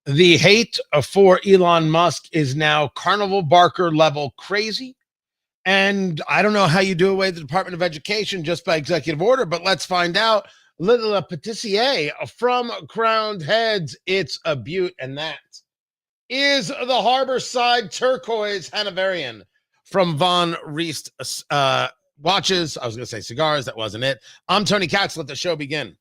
The hate for Elon Musk is now Carnival Barker level crazy. And I don't know how you do away with the Department of Education just by executive order, but let's find out. Little Petitia from Crowned Heads. It's a beaut, and that is the Harborside Turquoise Hanoverian from Von Reist Watches. I was going to say cigars. That wasn't it. I'm Tony Katz. Let the show begin.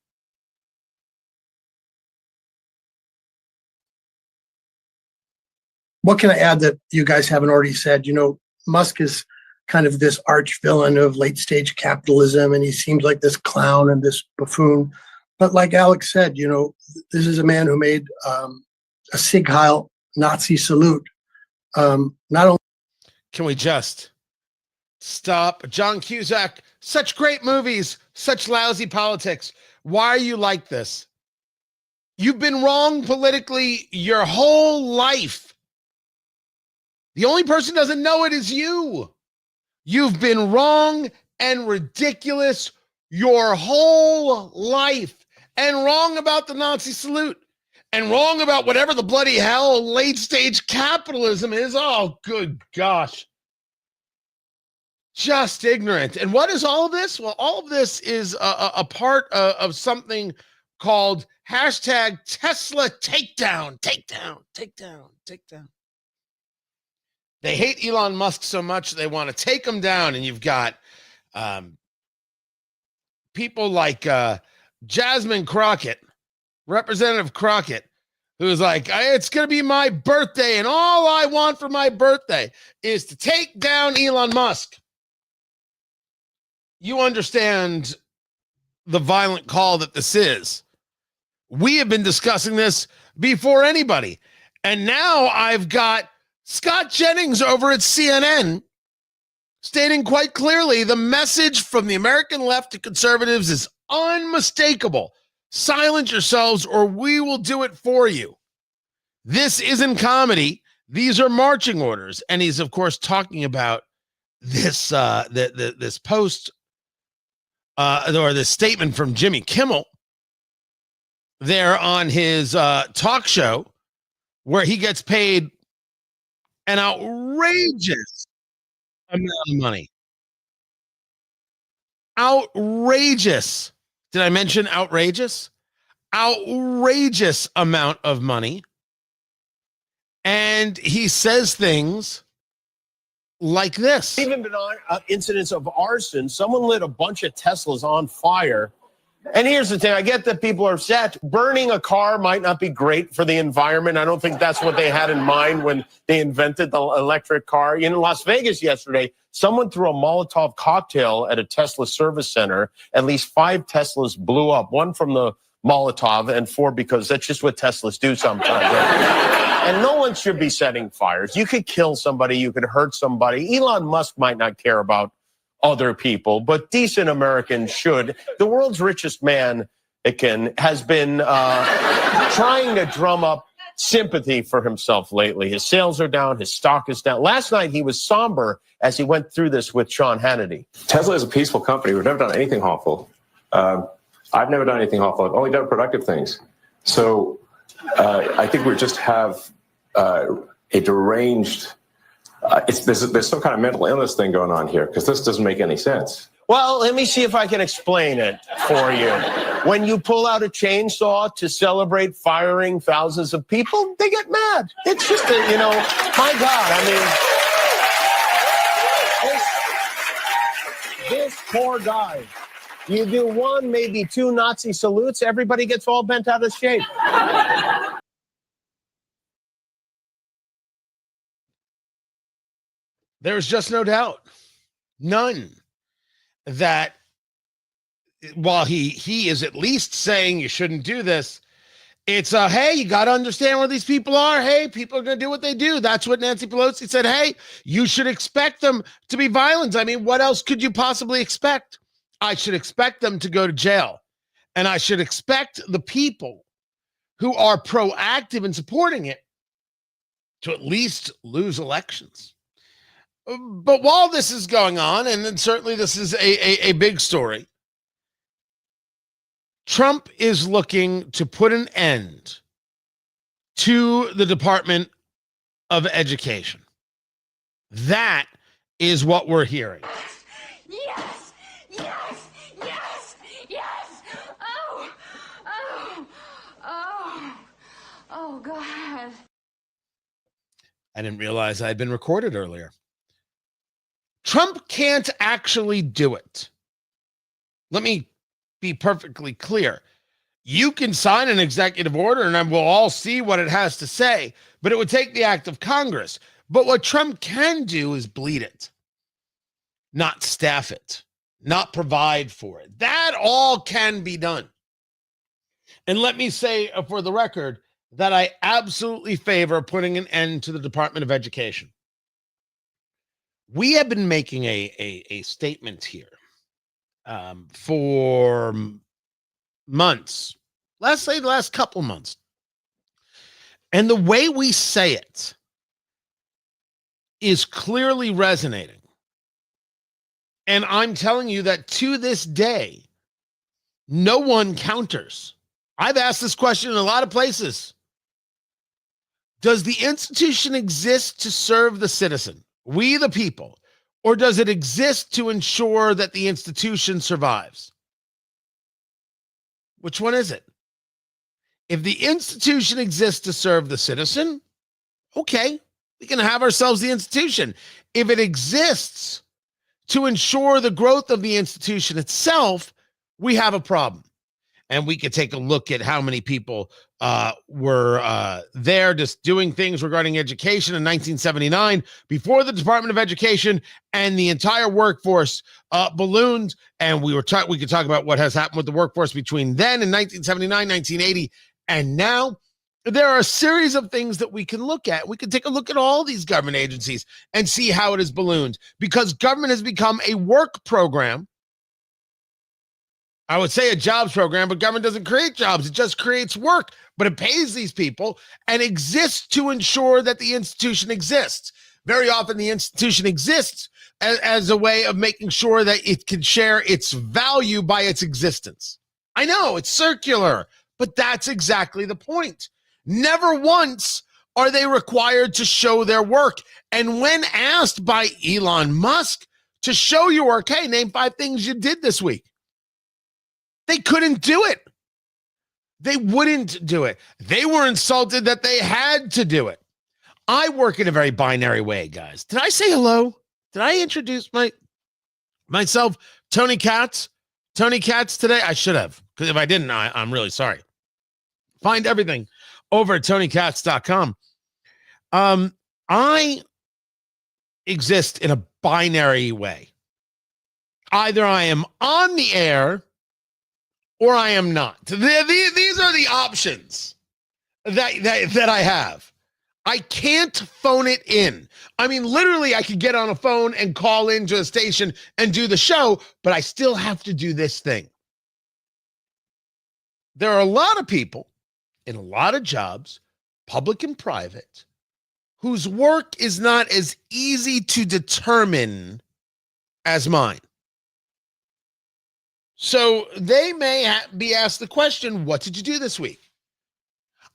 What can I add that you guys haven't already said? You know, Musk is kind of this arch villain of late stage capitalism, and he seems like this clown and this buffoon. But like Alex said, you know, this is a man who made a Sieg Heil Nazi salute. Not only can we just stop? John Cusack, such great movies, such lousy politics. Why are you like this? You've been wrong politically your whole life. The only person who doesn't know it is you. You've been wrong and ridiculous your whole life, and wrong about the Nazi salute, and wrong about whatever the bloody hell late stage capitalism is. Oh, good gosh. Just ignorant. And what is all of this? Well, all of this is a part of something called hashtag Tesla takedown. They hate Elon Musk so much they want to take him down, and you've got people like Jasmine Crockett, Representative Crockett, who's like, it's going to be my birthday, and all I want for my birthday is to take down Elon Musk. You understand the violent call that this is. We have been discussing this before anybody, and now I've got Scott Jennings over at CNN stating quite clearly the message from the American left to conservatives is unmistakable. Silence yourselves or we will do it for you. This isn't comedy. These are marching orders. And he's, of course, talking about this this post or this statement from Jimmy Kimmel there on his talk show where he gets paid an outrageous amount of money. Outrageous. Did I mention outrageous? Outrageous amount of money. And he says things like this. Even been incidents of arson. Someone lit a bunch of Teslas on fire. And here's the thing. I get that people are upset. Burning a car might not be great for the environment. I don't think that's what they had in mind when they invented the electric car. In Las Vegas yesterday, someone threw a Molotov cocktail at a Tesla service center. At least 5 Teslas blew up, 1 from the Molotov and 4 because that's just what Teslas do sometimes. And no one should be setting fires. You could kill somebody. You could hurt somebody. Elon Musk might not care about other people, but decent Americans should. The world's richest man, has been trying to drum up sympathy for himself lately. His sales are down. His stock is down. Last night, he was somber as he went through this with Sean Hannity. Tesla is a peaceful company. We've never done anything harmful. I've never done anything harmful. I've only done productive things. So I think we just have a deranged... there's some kind of mental illness thing going on here because this doesn't make any sense. Well, let me see if I can explain it for you. When you pull out a chainsaw to celebrate firing thousands of people, they get mad. It's just, my God, this poor guy. You do 1, maybe 2 Nazi salutes, everybody gets all bent out of shape. There's just no doubt, none, that while he is at least saying you shouldn't do this, it's hey, you got to understand where these people are. Hey, people are going to do what they do. That's what Nancy Pelosi said. Hey, you should expect them to be violent. I mean, what else could you possibly expect? I should expect them to go to jail. And I should expect the people who are proactive in supporting it to at least lose elections. But while this is going on, and then certainly this is a big story, Trump is looking to put an end to the Department of Education. That is what we're hearing. Yes! Yes! Yes! Yes! Oh! Oh! Oh! Oh, God. I didn't realize I had been recorded earlier. Trump can't actually do it. Let me be perfectly clear. You can sign an executive order and we'll all see what it has to say, but it would take the act of Congress. But what Trump can do is bleed it, not staff it, not provide for it. That all can be done. And let me say for the record that I absolutely favor putting an end to the Department of Education. We have been making a statement here for months. Let's say the last couple months. And the way we say it is clearly resonating. And I'm telling you that to this day, no one counters. I've asked this question in a lot of places. Does the institution exist to serve the citizen, we the people, or does it exist to ensure that the institution survives? Which one is it? If the institution exists to serve the citizen, okay, we can have ourselves the institution. If it exists to ensure the growth of the institution itself, we have a problem. And we could take a look at how many people were there just doing things regarding education in 1979 before the Department of Education and the entire workforce ballooned. And we could talk about what has happened with the workforce between then and 1979, 1980, and now. There are a series of things that we can look at. We can take a look at all these government agencies and see how it has ballooned, because government has become a work program. I would say a jobs program, but government doesn't create jobs. It just creates work, but it pays these people and exists to ensure that the institution exists. Very often the institution exists as a way of making sure that it can share its value by its existence. I know it's circular, but that's exactly the point. Never once are they required to show their work. And when asked by Elon Musk to show your work, hey, name 5 things you did this week, they couldn't do it. They wouldn't do it. They were insulted that they had to do it. I work in a very binary way, guys. Did I say hello? Did I introduce myself? Tony Katz? Tony Katz today? I should have, because if I didn't, I'm really sorry. Find everything over at TonyKatz.com. I exist in a binary way. Either I am on the air or I am not. These are the options that I have. I can't phone it in. I mean, literally, I could get on a phone and call into a station and do the show, but I still have to do this thing. There are a lot of people in a lot of jobs, public and private, whose work is not as easy to determine as mine. So they may be asked the question, what did you do this week?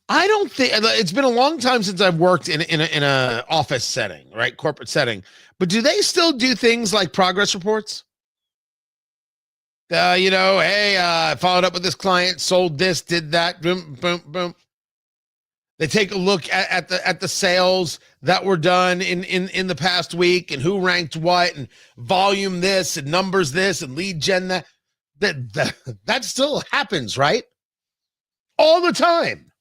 I don't think, it's been a long time since I've worked in a office setting, right? Corporate setting. But do they still do things like progress reports? Hey, I followed up with this client, sold this, did that, boom, boom, boom. They take a look at the sales that were done in the past week and who ranked what and volume this and numbers this and lead gen that. That still happens, right? All the time.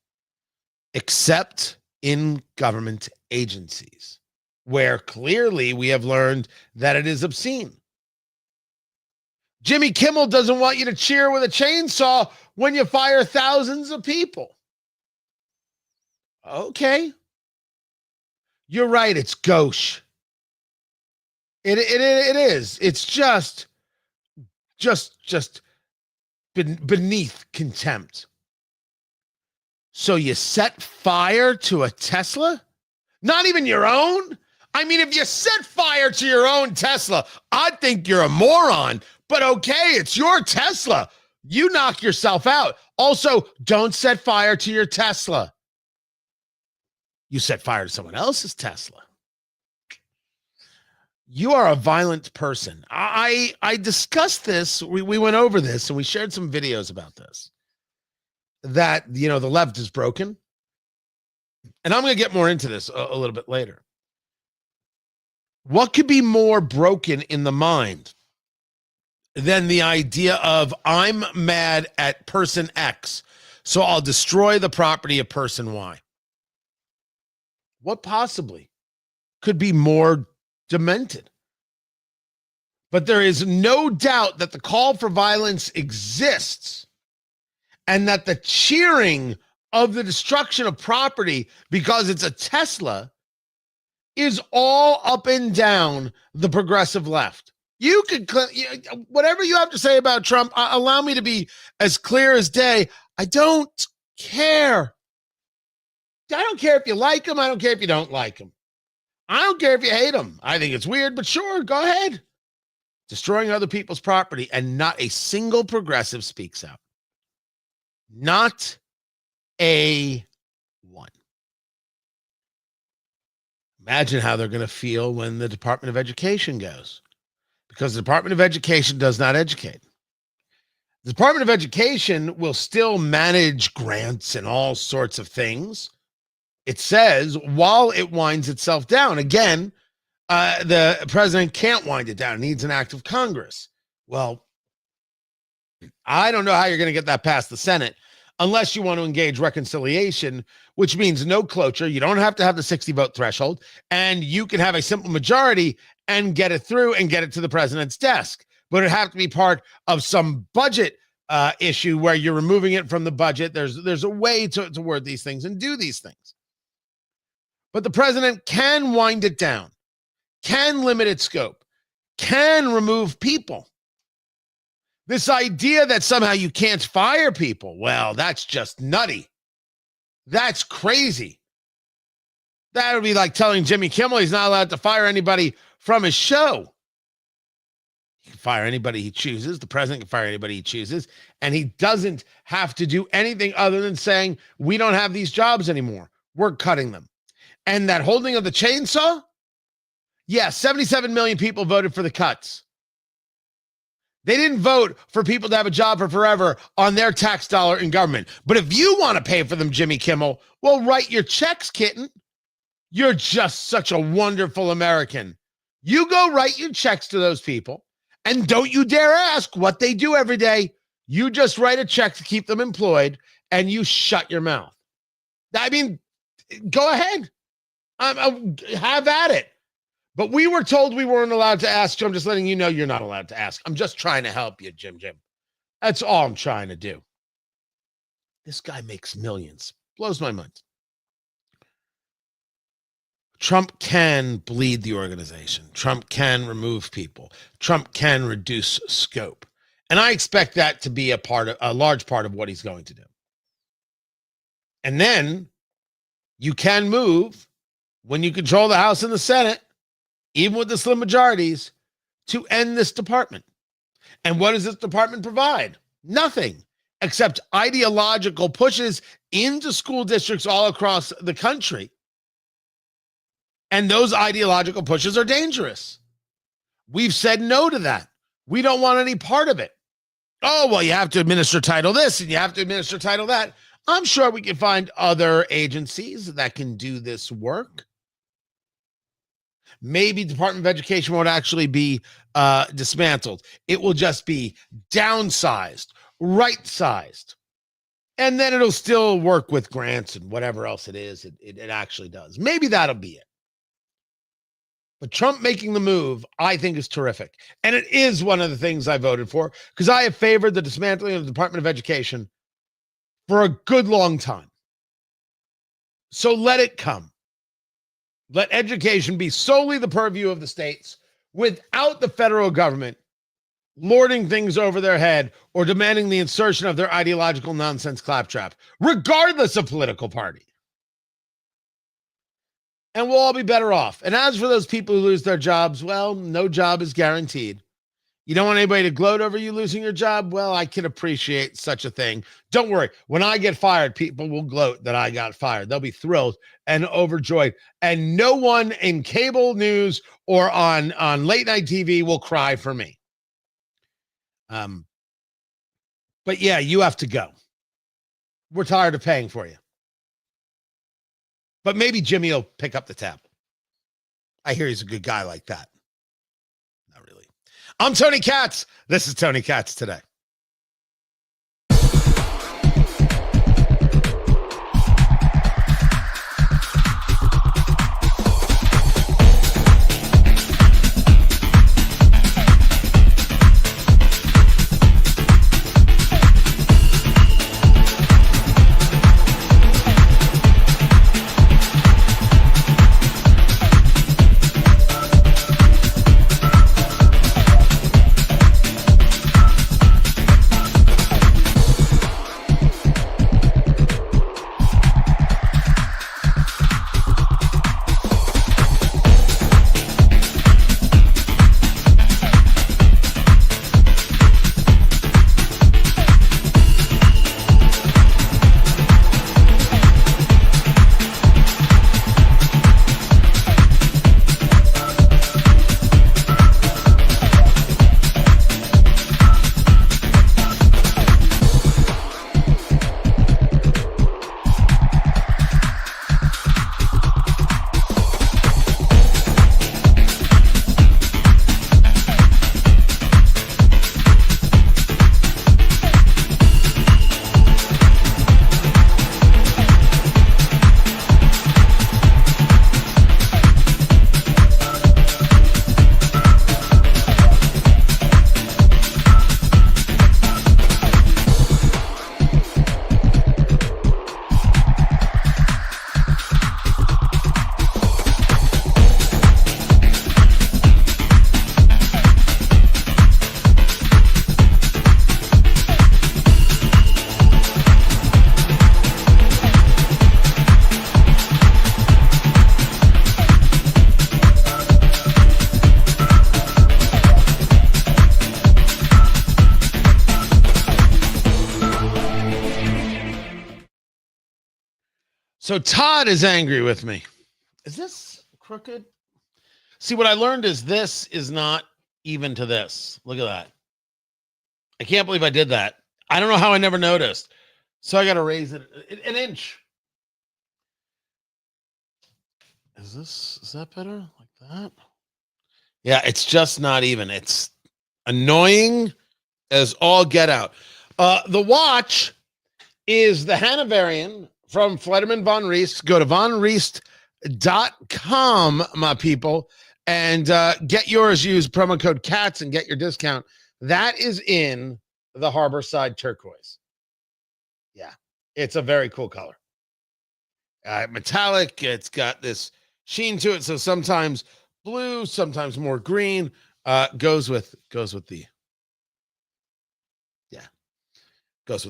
Except in government agencies, where clearly we have learned that it is obscene. Jimmy Kimmel doesn't want you to cheer with a chainsaw when you fire thousands of people. Okay. You're right, it's gauche. It is. It's just beneath contempt. So you set fire to a Tesla? Not even your own? I mean, if you set fire to your own Tesla, I'd think you're a moron. But okay, it's your Tesla. You knock yourself out. Also, don't set fire to your Tesla. You set fire to someone else's Tesla. You are a violent person. I discussed this. We went over this and we shared some videos about this. That, the left is broken. And I'm going to get more into this a little bit later. What could be more broken in the mind than the idea of I'm mad at person X, so I'll destroy the property of person Y? What possibly could be more demented? But there is no doubt that the call for violence exists and that the cheering of the destruction of property because it's a Tesla is all up and down the progressive left. You could, whatever you have to say about Trump, allow me to be as clear as day. I don't care. I don't care if you like him. I don't care if you don't like him. I don't care if you hate him. I think it's weird, but sure, go ahead. Destroying other people's property, and not a single progressive speaks out. Not a one. Imagine how they're going to feel when the Department of Education goes, because the Department of Education does not educate. The Department of Education will still manage grants and all sorts of things. It says while it winds itself down. Again, the president can't wind it down. It needs an act of Congress. Well, I don't know how you're going to get that past the Senate unless you want to engage reconciliation, which means no cloture. You don't have to have the 60 vote threshold, and you can have a simple majority and get it through and get it to the president's desk. But it have to be part of some budget issue where you're removing it from the budget. There's a way to word these things and do these things. But the president can wind it down, can limit its scope, can remove people. This idea that somehow you can't fire people, well, that's just nutty. That's crazy. That would be like telling Jimmy Kimmel he's not allowed to fire anybody from his show. He can fire anybody he chooses. The president can fire anybody he chooses. And he doesn't have to do anything other than saying, we don't have these jobs anymore. We're cutting them. And that holding of the chainsaw? Yeah, 77 million people voted for the cuts. They didn't vote for people to have a job for forever on their tax dollar in government. But if you want to pay for them, Jimmy Kimmel, well, write your checks, kitten. You're just such a wonderful American. You go write your checks to those people, and don't you dare ask what they do every day. You just write a check to keep them employed, and you shut your mouth. I mean, go ahead. Have at it. But we were told we weren't allowed to ask, so I'm just letting you know you're not allowed to ask. I'm just trying to help you, Jim. That's all I'm trying to do. This guy makes millions. Blows my mind. Trump can bleed the organization. Trump can remove people. Trump can reduce scope. And I expect that to be a large part of what he's going to do. And then you can move when you control the House and the Senate, even with the slim majorities, to end this department. And what does this department provide? Nothing except ideological pushes into school districts all across the country. And those ideological pushes are dangerous. We've said no to that. We don't want any part of it. Oh, well, you have to administer Title this and you have to administer Title that. I'm sure we can find other agencies that can do this work. Maybe Department of Education won't actually be dismantled. It will just be downsized, right-sized. And then it'll still work with grants and whatever else it is it actually does. Maybe that'll be it. But Trump making the move, I think, is terrific. And it is one of the things I voted for because I have favored the dismantling of the Department of Education for a good long time. So let it come. Let education be solely the purview of the states without the federal government lording things over their head or demanding the insertion of their ideological nonsense claptrap, regardless of political party. And we'll all be better off. And as for those people who lose their jobs, well, no job is guaranteed. You don't want anybody to gloat over you losing your job? Well, I can appreciate such a thing. Don't worry. When I get fired, people will gloat that I got fired. They'll be thrilled and overjoyed. And no one in cable news or on late night TV will cry for me. But yeah, you have to go. We're tired of paying for you. But maybe Jimmy will pick up the tab. I hear he's a good guy like that. Not really. I'm Tony Katz. This is Tony Katz Today. So Todd is angry with me. Is this crooked? See, what I learned is this is not even to this. Look at that. I can't believe I did that. I don't know how I never noticed. So I got to raise it an inch. Is that better? Like that? Yeah, it's just not even. It's annoying as all get out. The watch is the Hanoverian from Flederman Von Riest. Go to vonriest.com, my people, and get yours. Use promo code CATS and get your discount. That is in the Harborside turquoise. Yeah, it's a very cool color. Metallic. It's got this sheen to it. So sometimes blue, sometimes more green. Goes with the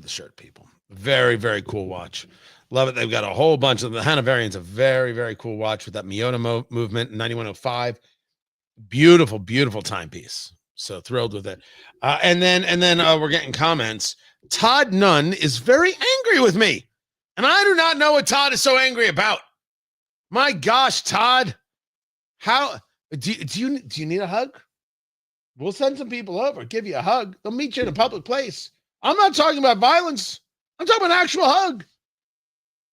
shirt, people. Very, very cool watch. Love it. They've got a whole bunch of the Hanoverian's a very, very cool watch with that Miyota movement 9105. Beautiful, beautiful timepiece. So thrilled with it. And then we're getting comments. Todd Nunn is very angry with me. And I do not know what Todd is so angry about. My gosh, Todd. How do you need a hug? We'll send some people over, give you a hug. They'll meet you in a public place. I'm not talking about violence. I'm talking about an actual hug.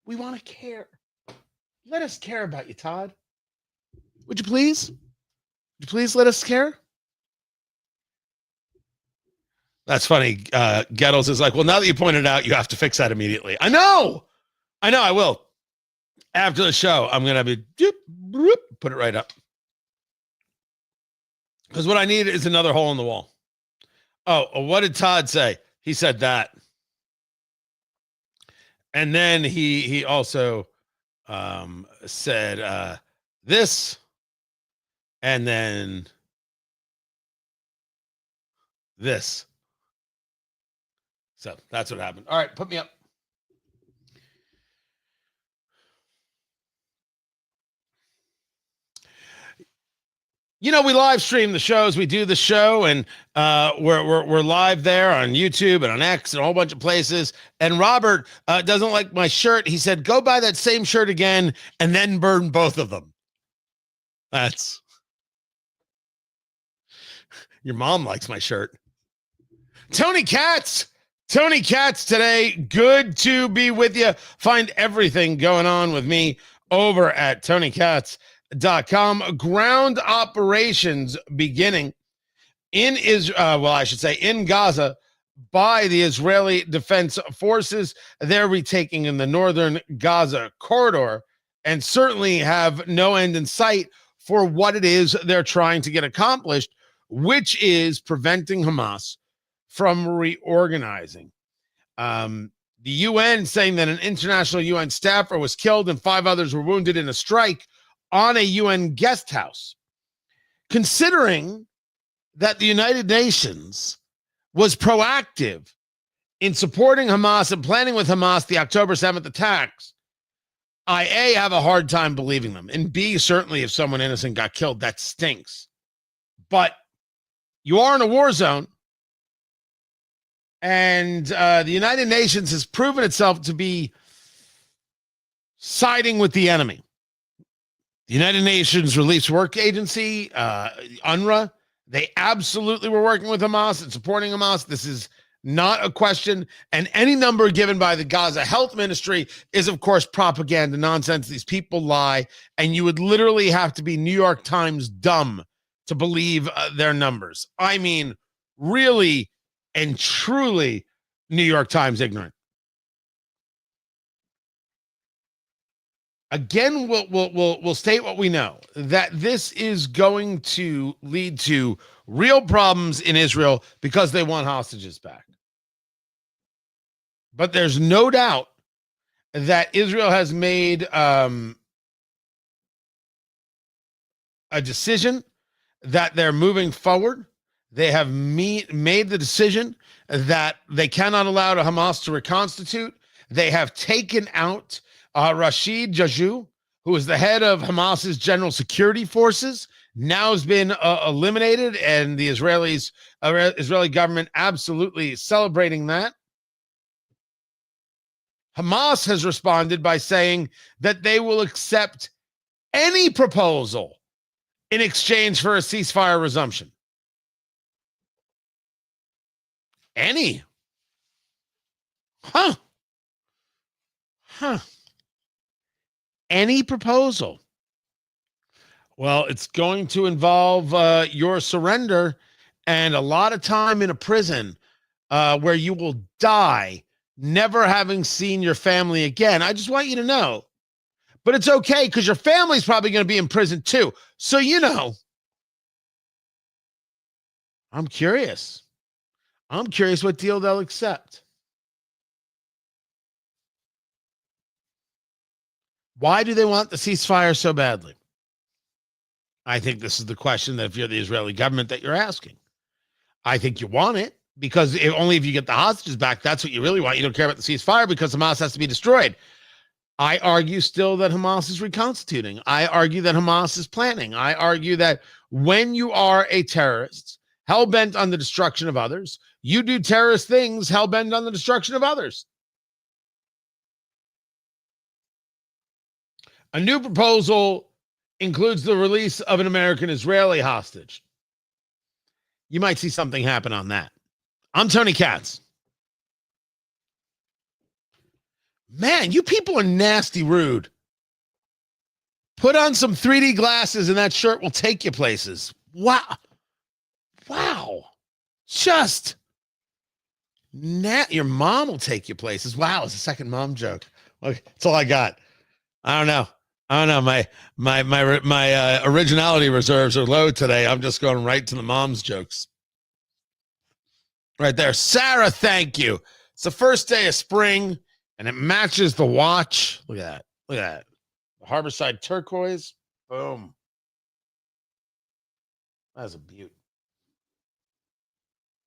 We want to care. Let us care about you, Todd. Would you please? Would you please let us care? That's funny. Gettles is like, well, now that you pointed out, you have to fix that immediately. I know, I will. After the show, I'm going to put it right up. Because what I need is another hole in the wall. Oh, what did Todd say? He said that. And then he also said this. And then this. So that's what happened. All right, put me up. You know, we live stream the shows. We do the show, and we're live there on YouTube and on X and a whole bunch of places. And Robert doesn't like my shirt. He said, "Go buy that same shirt again, and then burn both of them." That's your mom likes my shirt. Tony Katz today. Good to be with you. Find everything going on with me over at TonyKatz.com. Ground operations beginning in Israel, well, I should say in Gaza by the Israeli Defense Forces. They're retaking in the northern Gaza corridor and certainly have no end in sight for what it is they're trying to get accomplished, which is preventing Hamas from reorganizing. The UN saying that an international UN staffer was killed and 5 others were wounded in a strike on a UN guest house. Considering that the United Nations was proactive in supporting Hamas and planning with Hamas the October 7th attacks, I, A, have a hard time believing them. And B, certainly if someone innocent got killed, that stinks. But you are in a war zone. And the United Nations has proven itself to be siding with the enemy. The United Nations Relief Work Agency, UNRWA, they absolutely were working with Hamas and supporting Hamas. This is not a question. And any number given by the Gaza Health Ministry is, of course, propaganda nonsense. These people lie. And you would literally have to be New York Times dumb to believe their numbers. I mean, really and truly New York Times ignorant. Again, we'll state what we know, that this is going to lead to real problems in Israel because they want hostages back. But there's no doubt that Israel has made a decision that they're moving forward. They have made the decision that they cannot allow Hamas to reconstitute. They have taken out Rashid Jaju, who is the head of Hamas's general security forces, now has been eliminated, and the Israeli government absolutely celebrating that. Hamas has responded by saying that they will accept any proposal in exchange for a ceasefire resumption. Any. Huh. Any proposal. Well, it's going to involve your surrender and a lot of time in a prison where you will die never having seen your family again. I just want you to know. But it's okay because your family's probably going to be in prison too. So, you know, I'm curious. I'm curious what deal they'll accept. Why do they want the ceasefire so badly? I think this is the question that if you're the Israeli government that you're asking. I think you want it because only if you get the hostages back, that's what you really want. You don't care about the ceasefire because Hamas has to be destroyed. I argue still that Hamas is reconstituting. I argue that Hamas is planning. I argue that when you are a terrorist, hell-bent on the destruction of others, you do terrorist things hell-bent on the destruction of others. A new proposal includes the release of an American Israeli hostage. You might see something happen on that. I'm Tony Katz. Man, you people are nasty rude. Put on some 3D glasses and that shirt will take you places. Wow. Wow. Just your mom will take you places. Wow, it's a second mom joke. Okay, that's all I got. I don't know. My originality reserves are low today. I'm just going right to the mom's jokes. Right there. Sarah, thank you. It's the first day of spring, and it matches the watch. Look at that. Look at that. The Harborside turquoise. Boom. That's a beaut.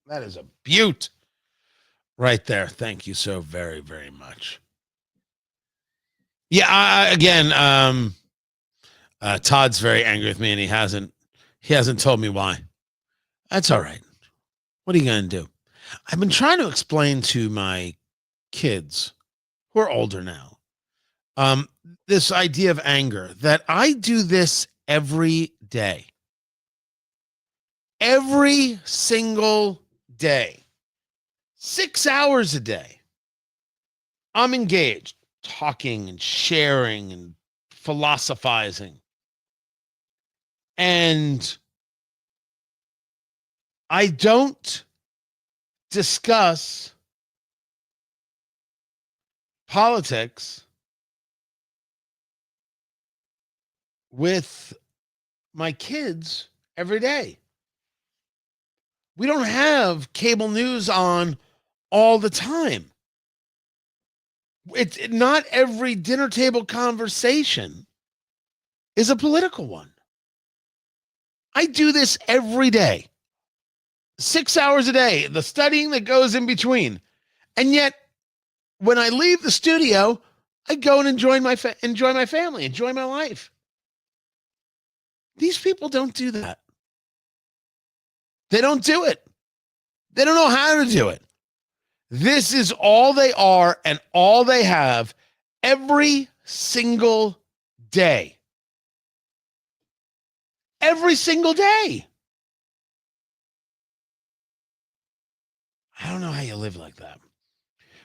That is a beaut. Right there. Thank you so very, very much. Yeah, again, Todd's very angry with me, and he hasn't He hasn't told me why. That's all right. What are you going to do? I've been trying to explain to my kids who are older now, this idea of anger, that I do this every day. Every single day. 6 hours a day. I'm engaged, talking and sharing and philosophizing. And I don't discuss politics with my kids every day. We don't have cable news on all the time. It's not every dinner table conversation is a political one. I do this every day. 6 hours a day, the studying that goes in between. And yet, when I leave the studio, I go and enjoy my family, enjoy my life. These people don't do that. They don't do it. They don't know how to do it. This is all they are and all they have every single day. Every single day. I don't know how you live like that.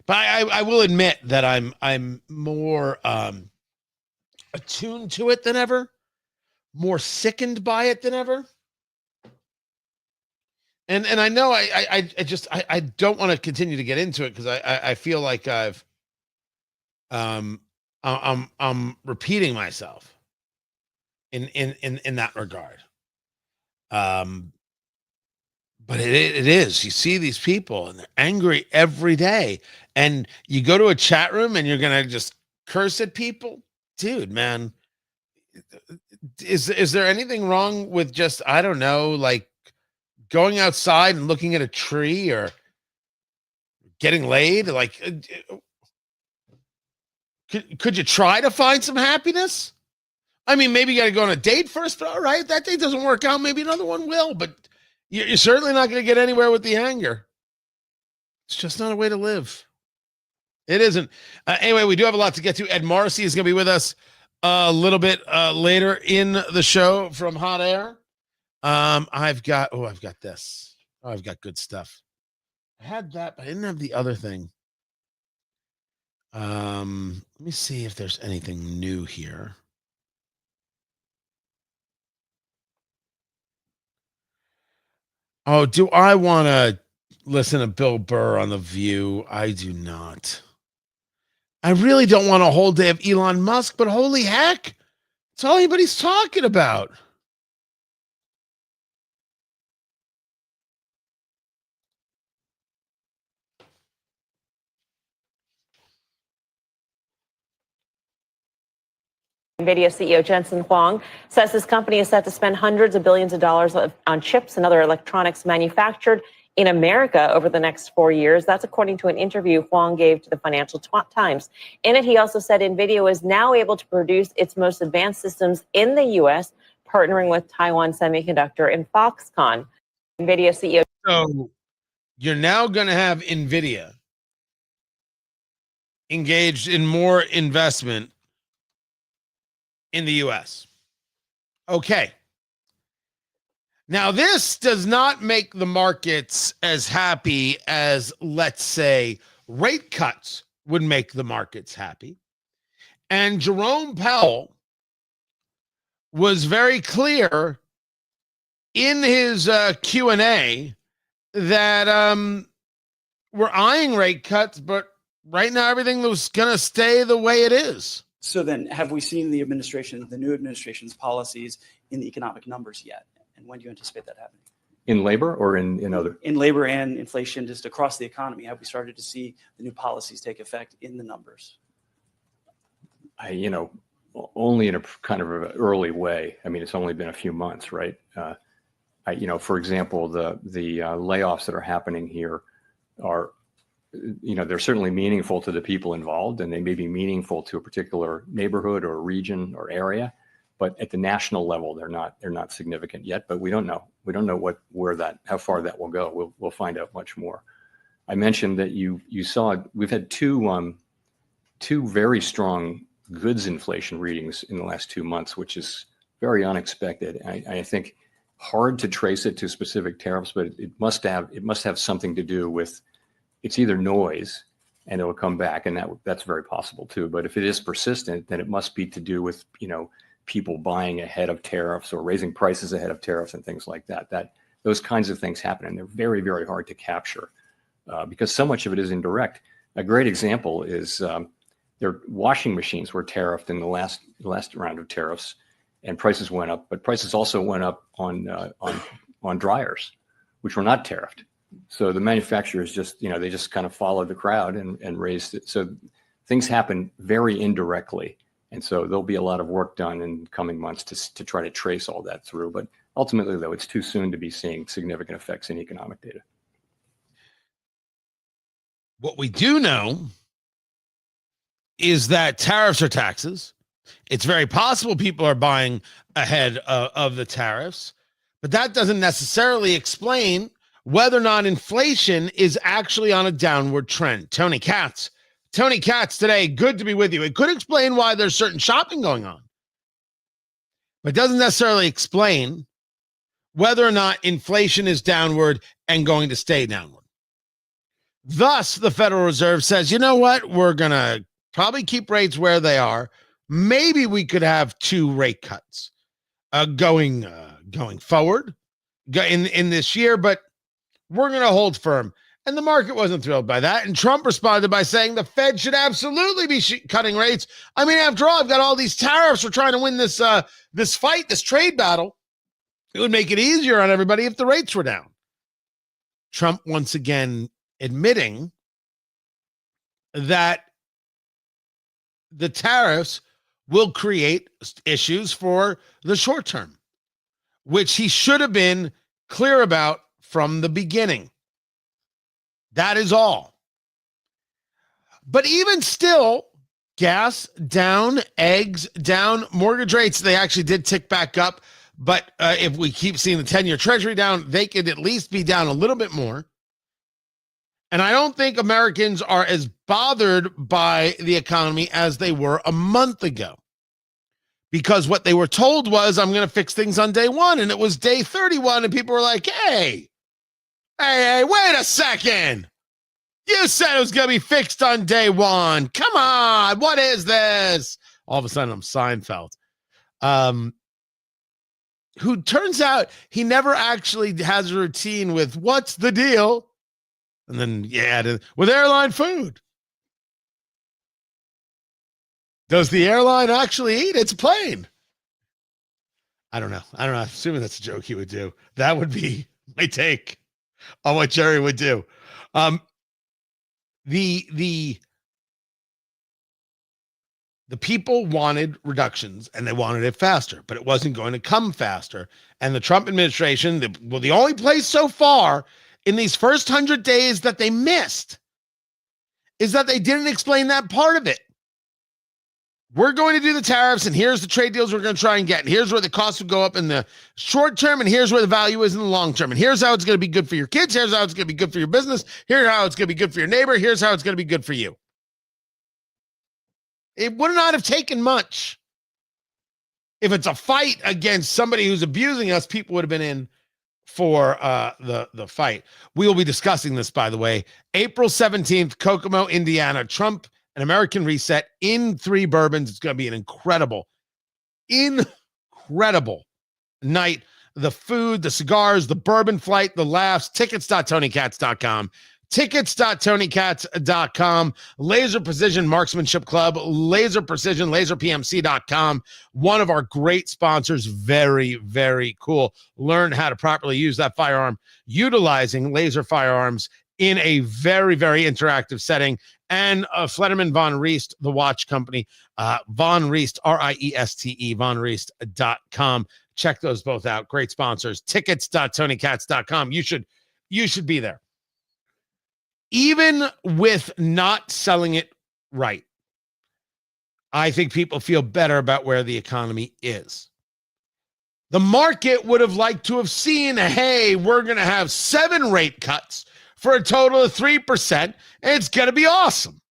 But I will admit that I'm more attuned to it than ever, more sickened by it than ever. And I know I don't want to continue to get into it because I feel like I'm repeating myself in that regard. But it is. You see these people and they're angry every day. And you go to a chat room and you're going to just curse at people. Dude, man, is there anything wrong with just, I don't know, like going outside and looking at a tree or getting laid? Like, could you try to find some happiness? I mean, maybe you got to go on a date first, but all right, that date doesn't work out. Maybe another one will, but you're certainly not going to get anywhere with the anger. It's just not a way to live. It isn't. Anyway, we do have a lot to get to. Ed Morrissey is going to be with us a little bit later in the show from Hot Air. I've got this. Oh, I've got good stuff. I had that, but I didn't have the other thing. Let me see if there's anything new here. Oh, do I want to listen to Bill Burr on The View? I do not. I really don't want a whole day of Elon Musk, but holy heck, it's all anybody's talking about. NVIDIA CEO Jensen Huang says his company is set to spend hundreds of billions of dollars on chips and other electronics manufactured in America over the next 4 years. That's according to an interview Huang gave to the Financial Times. In it, he also said NVIDIA is now able to produce its most advanced systems in the U.S., partnering with Taiwan Semiconductor and Foxconn. NVIDIA CEO. So you're now going to have NVIDIA engaged in more investment in the U.S. Okay. Now, this does not make the markets as happy as, let's say, rate cuts would make the markets happy. And Jerome Powell was very clear in his Q&A that we're eyeing rate cuts, but right now everything was going to stay the way it is. So then, have we seen the new administration's policies in the economic numbers yet? And when do you anticipate that happening? In labor or in other? In labor and inflation, just across the economy, have we started to see the new policies take effect in the numbers? Only in a kind of an early way. I mean, it's only been a few months, right? For example, the layoffs that are happening here are, they're certainly meaningful to the people involved, and they may be meaningful to a particular neighborhood or region or area. but at the national level, they're not significant yet. But we don't know. We don't know how far that will go. We'll find out much more. I mentioned that you saw we've had two very strong goods inflation readings in the last 2 months, which is very unexpected. I think hard to trace it to specific tariffs, but it must have something to do with, it's either noise and it will come back, and that's very possible too. But if it is persistent, then it must be to do with, people buying ahead of tariffs or raising prices ahead of tariffs and things like that. Those kinds of things happen, and they're very, very hard to capture because so much of it is indirect. A great example is their washing machines were tariffed in the last round of tariffs, and prices went up. But prices also went up on dryers, which were not tariffed. So the manufacturers they just kind of followed the crowd and raised it. So things happen very indirectly. And so there'll be a lot of work done in coming months to try to trace all that through. But ultimately, though, it's too soon to be seeing significant effects in economic data. What we do know is that tariffs are taxes. It's very possible people are buying ahead of the tariffs, but that doesn't necessarily explain whether or not inflation is actually on a downward trend. Tony Katz today, good to be with you. It could explain why there's certain shopping going on, but doesn't necessarily explain whether or not inflation is downward and going to stay downward. Thus, the Federal Reserve says, you know what? We're going to probably keep rates where they are. Maybe we could have 2 rate cuts going forward in this year, but we're going to hold firm. And the market wasn't thrilled by that. And Trump responded by saying the Fed should absolutely be cutting rates. I mean, after all, I've got all these tariffs. We're trying to win this fight, this trade battle. It would make it easier on everybody if the rates were down. Trump once again admitting that the tariffs will create issues for the short term, which he should have been clear about from the beginning. That is all. But even still, gas down, eggs down, mortgage rates, they actually did tick back up. But if we keep seeing the 10-year treasury down, they could at least be down a little bit more. And I don't think Americans are as bothered by the economy as they were a month ago. Because what they were told was, I'm going to fix things on day 1. And it was day 31. And people were like, hey, wait a second. You said it was going to be fixed on day 1. Come on. What is this? All of a sudden, I'm Seinfeld. Who turns out he never actually has a routine with what's the deal? And then, with airline food. Does the airline actually eat its plane? I don't know. I'm assuming that's a joke he would do. That would be my take on what Jerry would do. The people wanted reductions, and they wanted it faster, but it wasn't going to come faster. And the Trump administration, the only place so far in these first 100 days that they missed is that they didn't explain that part of it. We're going to do the tariffs, and here's the trade deals we're going to try and get. And here's where the costs will go up in the short term, and here's where the value is in the long term. And here's how it's going to be good for your kids. Here's how it's going to be good for your business. Here's how it's going to be good for your neighbor. Here's how it's going to be good for you. It would not have taken much. If it's a fight against somebody who's abusing us, people would have been in for the fight. We will be discussing this, by the way. April 17th, Kokomo, Indiana. Trump, an American reset in 3 bourbons. It's going to be an incredible night. The food, the cigars, the bourbon flight, the laughs. Tickets.tonykatz.com. Tickets.tonykatz.com. Laser Precision Marksmanship Club. Laser Precision, laserpmc.com. One of our great sponsors. Very, very cool. Learn how to properly use that firearm utilizing laser firearms in a very, very interactive setting. And Flederman Von Riest, the watch company. Von Riest, R-I-E-S-T-E, vonriest.com. Check those both out. Great sponsors. Tickets.tonykatz.com. You should be there. Even with not selling it right, I think people feel better about where the economy is. The market would have liked to have seen, hey, we're going to have 7 rate cuts for a total of 3%, and it's going to be awesome.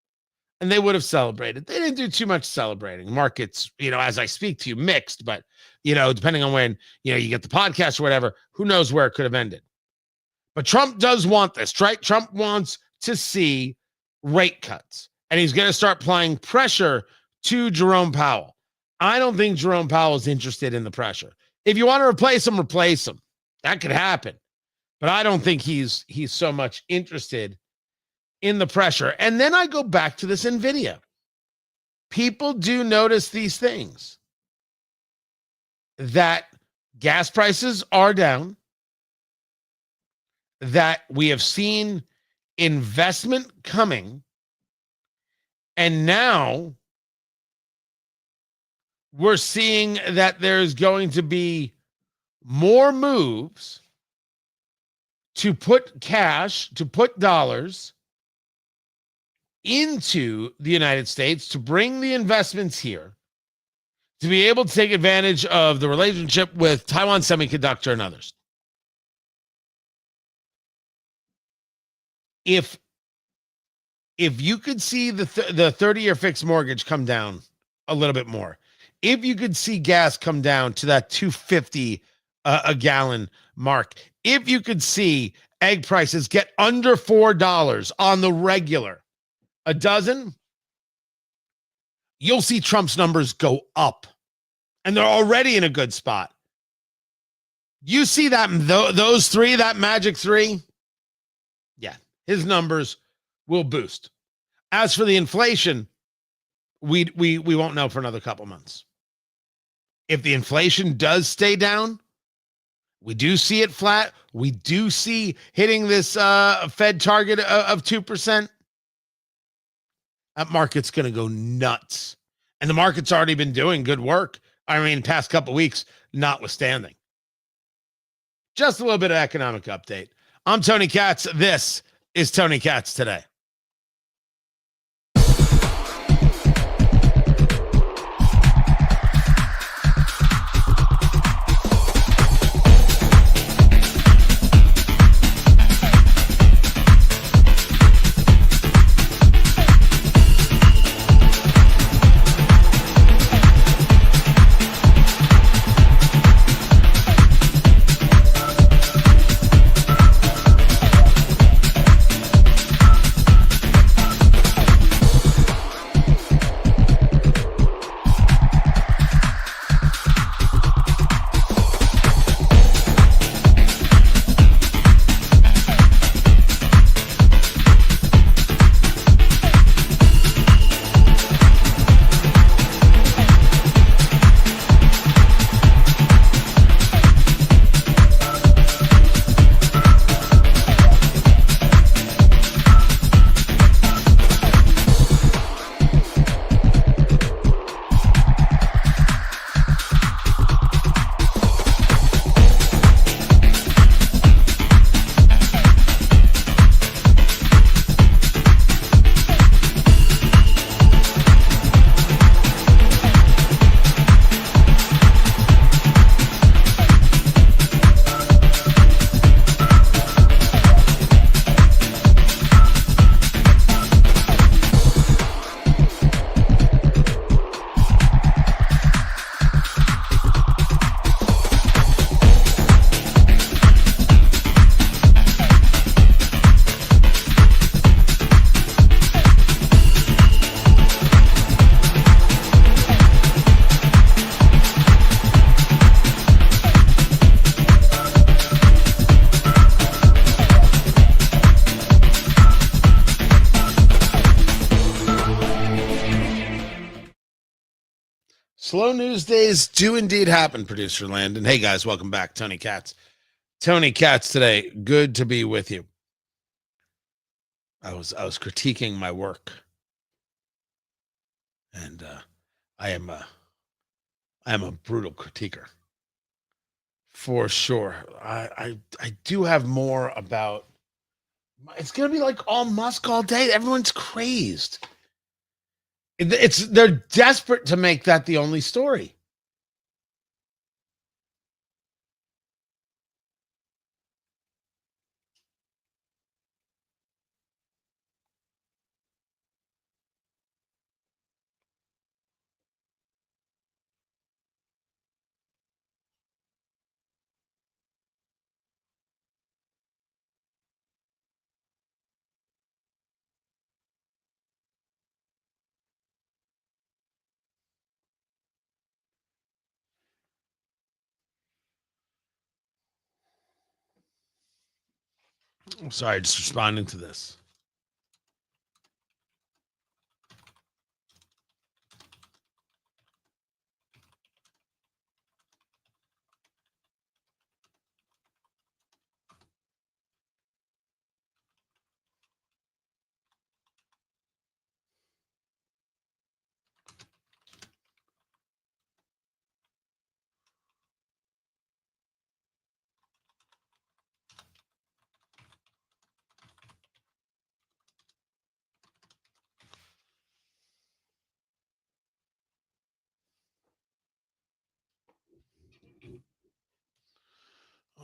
And they would have celebrated. They didn't do too much celebrating. Markets, as I speak to you, mixed, but, depending on when, you get the podcast or whatever, who knows where it could have ended. But Trump does want this, right? Trump wants to see rate cuts, and he's going to start applying pressure to Jerome Powell. I don't think Jerome Powell is interested in the pressure. If you want to replace him, replace him. That could happen. But I don't think he's so much interested in the pressure. And then I go back to this NVIDIA. People do notice these things. That gas prices are down. That we have seen investment coming. And now we're seeing that there's going to be more moves to put cash, to put dollars into the United States, to bring the investments here, to be able to take advantage of the relationship with Taiwan Semiconductor and others. If you could see the 30-year fixed mortgage come down a little bit more, if you could see gas come down to that $2.50 a gallon mark, if you could see egg prices get under $4 on the regular, a dozen, you'll see Trump's numbers go up. And they're already in a good spot. You see that those 3, that magic 3? Yeah, his numbers will boost. As for the inflation, we won't know for another couple months. If the inflation does stay down, we do see it flat. We do see hitting this Fed target of 2%. That market's going to go nuts. And the market's already been doing good work. I mean, past couple weeks, notwithstanding. Just a little bit of economic update. I'm Tony Katz. This is Tony Katz Today. Slow news days do indeed happen, producer land. And hey, guys, welcome back. Tony Katz. Tony Katz Today. Good to be with you. I was critiquing my work. And I am a brutal critiquer. For sure. I do have more about, it's going to be like all Musk all day. Everyone's crazed. They're desperate to make that the only story. I'm sorry, just responding to this.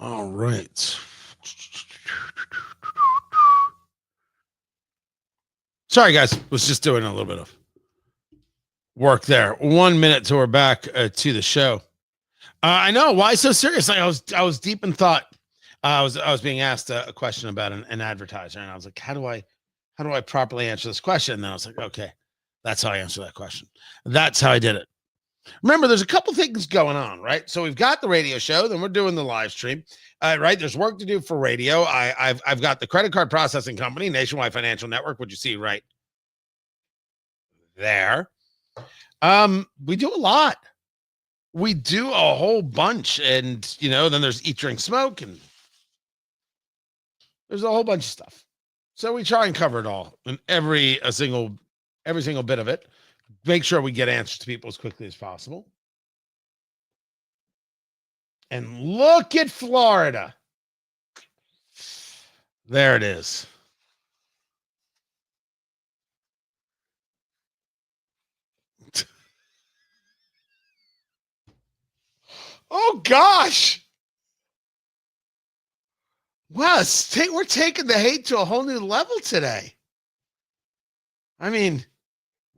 All right. Sorry, guys. Was just doing a little bit of work there. 1 minute till we're back to the show. I know, why so serious? Like, I was deep in thought. I was being asked a question about an advertiser, and I was like, how do I properly answer this question? And then I was like, okay, that's how I answer that question. That's how I did it. Remember, there's a couple things going on, right? So we've got the radio show, then we're doing the live stream, right? There's work to do for radio. I've got the credit card processing company, Nationwide Financial Network, what you see right there. We do a lot. We do a whole bunch, and then there's Eat, Drink, Smoke, and there's a whole bunch of stuff. So we try and cover it all in every single bit of it. Make sure we get answers to people as quickly as possible. And look at Florida. There it is. Oh, gosh. Wow, we're taking the hate to a whole new level today. I mean,